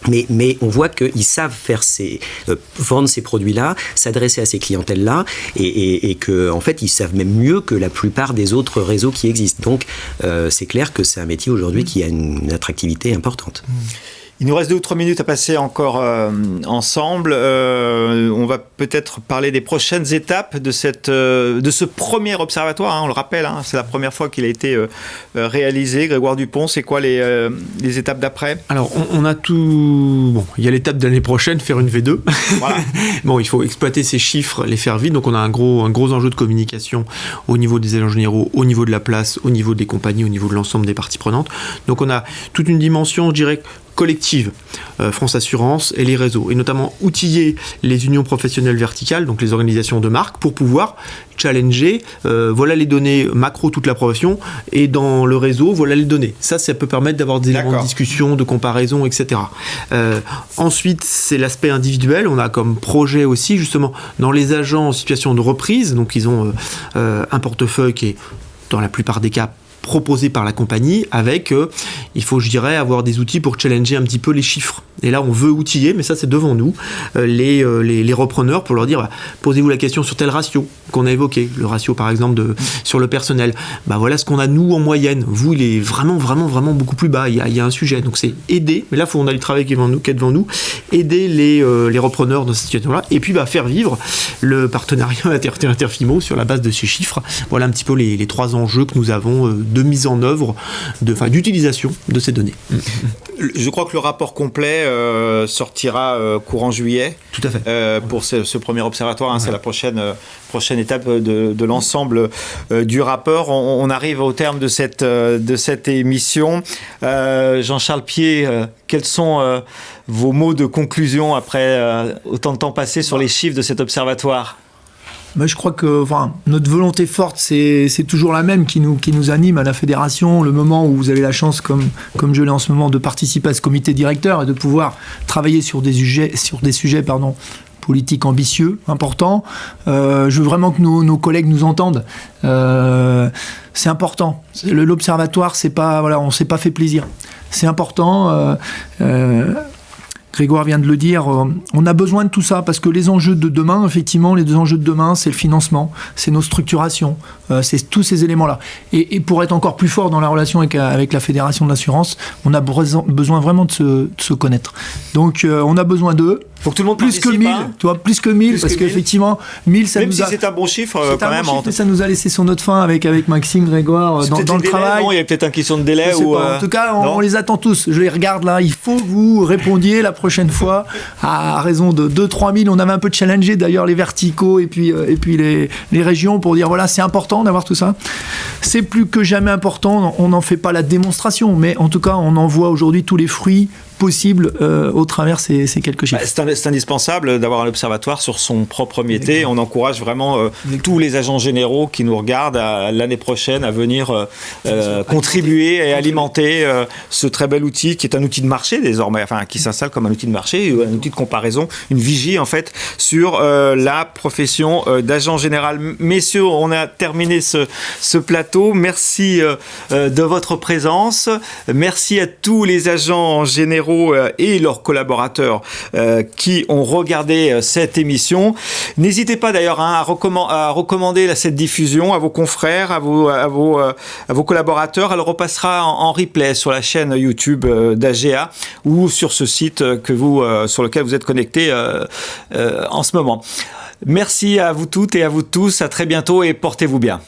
Mais on voit qu'ils savent vendre ces produits-là, s'adresser à ces clientèles-là, et que en fait, ils savent même mieux que la plupart des autres réseaux qui existent. Donc, c'est clair que c'est un métier aujourd'hui qui a une attractivité importante. Il nous reste 2 ou 3 minutes à passer encore ensemble. On va peut-être parler des prochaines étapes de ce premier observatoire. Hein, on le rappelle, hein, c'est la première fois qu'il a été réalisé. Grégoire Dupont, c'est quoi les étapes d'après ? Alors, on a tout... Bon, il y a l'étape de l'année prochaine, faire une V2. Voilà. Bon, il faut exploiter ces chiffres, les faire vite. Donc, on a un gros enjeu de communication au niveau des agents généraux, au niveau de la place, au niveau des compagnies, au niveau de l'ensemble des parties prenantes. Donc, on a toute une dimension, je dirais, collective, France Assurance et les réseaux, et notamment outiller les unions professionnelles verticales, donc les organisations de marque, pour pouvoir challenger, voilà les données macro, toute la profession, et dans le réseau, voilà les données. Ça peut permettre d'avoir des éléments de discussion, de comparaison, etc. Ensuite, c'est l'aspect individuel. On a comme projet aussi, justement, dans les agents en situation de reprise, donc ils ont un portefeuille qui est, dans la plupart des cas, proposé par la compagnie, avec, il faut, je dirais, avoir des outils pour challenger un petit peu les chiffres. Et là, on veut outiller, mais ça, c'est devant nous, les repreneurs, pour leur dire, bah, posez-vous la question sur tel ratio qu'on a évoqué, le ratio, par exemple, sur le personnel. Bah, voilà ce qu'on a, nous, en moyenne. Vous, il est vraiment, vraiment, vraiment beaucoup plus bas. Il y a un sujet. Donc, c'est aider, mais là, on a le travail qui est devant nous, aider les repreneurs dans cette situation-là, et puis bah, faire vivre le partenariat Interfimo sur la base de ces chiffres. Voilà un petit peu les 3 enjeux que nous avons de mise en œuvre, d'utilisation de ces données. Je crois que le rapport complet sortira courant juillet. Tout à fait. Pour ce premier observatoire, hein, c'est la prochaine étape de l'ensemble du rapport. On arrive au terme de cette émission. Jean-Charles Pied, quels sont vos mots de conclusion après autant de temps passé sur les chiffres de cet observatoire ? Je crois que notre volonté forte, c'est toujours la même qui nous anime à la fédération. Le moment où vous avez la chance, comme je l'ai en ce moment, de participer à ce comité directeur et de pouvoir travailler sur des sujets politiques ambitieux, importants. Je veux vraiment que nos collègues nous entendent. C'est important. L'observatoire, on s'est pas fait plaisir. C'est important. Grégoire vient de le dire, on a besoin de tout ça parce que les enjeux de demain, effectivement, les 2 enjeux de demain, c'est le financement, c'est nos structurations, c'est tous ces éléments-là. Et pour être encore plus fort dans la relation avec la Fédération de l'assurance, on a besoin vraiment de se connaître. Donc, on a besoin d'eux. Faut que tout le monde plus que 1000, hein. Tu vois, plus que 1000, parce qu'effectivement, 1000, ça même nous si a... c'est un bon chiffre, quand même. Mais ça nous a laissé sur notre fin avec Maxime, Grégoire, dans le travail. Non, il y a peut-être une question de délai. En tout cas, on les attend tous. Je les regarde là. Il faut que vous répondiez la prochaine fois à raison de 2-3 000. On avait un peu challengé d'ailleurs les verticaux et puis les régions pour dire voilà, c'est important d'avoir tout ça. C'est plus que jamais important. On n'en fait pas la démonstration, mais en tout cas, on en voit aujourd'hui tous les fruits possible au travers ces quelques chiffres. C'est indispensable d'avoir un observatoire sur son propre métier. On encourage vraiment tous les agents généraux qui nous regardent l'année prochaine à venir contribuer et alimenter ce très bel outil qui est un outil de marché désormais, enfin qui s'installe comme un outil de marché, un outil de comparaison, une vigie en fait sur la profession d'agent général. Messieurs, on a terminé ce plateau. Merci de votre présence. Merci à tous les agents généraux et leurs collaborateurs qui ont regardé cette émission. N'hésitez pas d'ailleurs à recommander cette diffusion à vos confrères, à vos collaborateurs. Elle repassera en replay sur la chaîne YouTube d'AGA ou sur ce site sur lequel vous êtes connectés en ce moment. Merci à vous toutes et à vous tous. À très bientôt et portez-vous bien.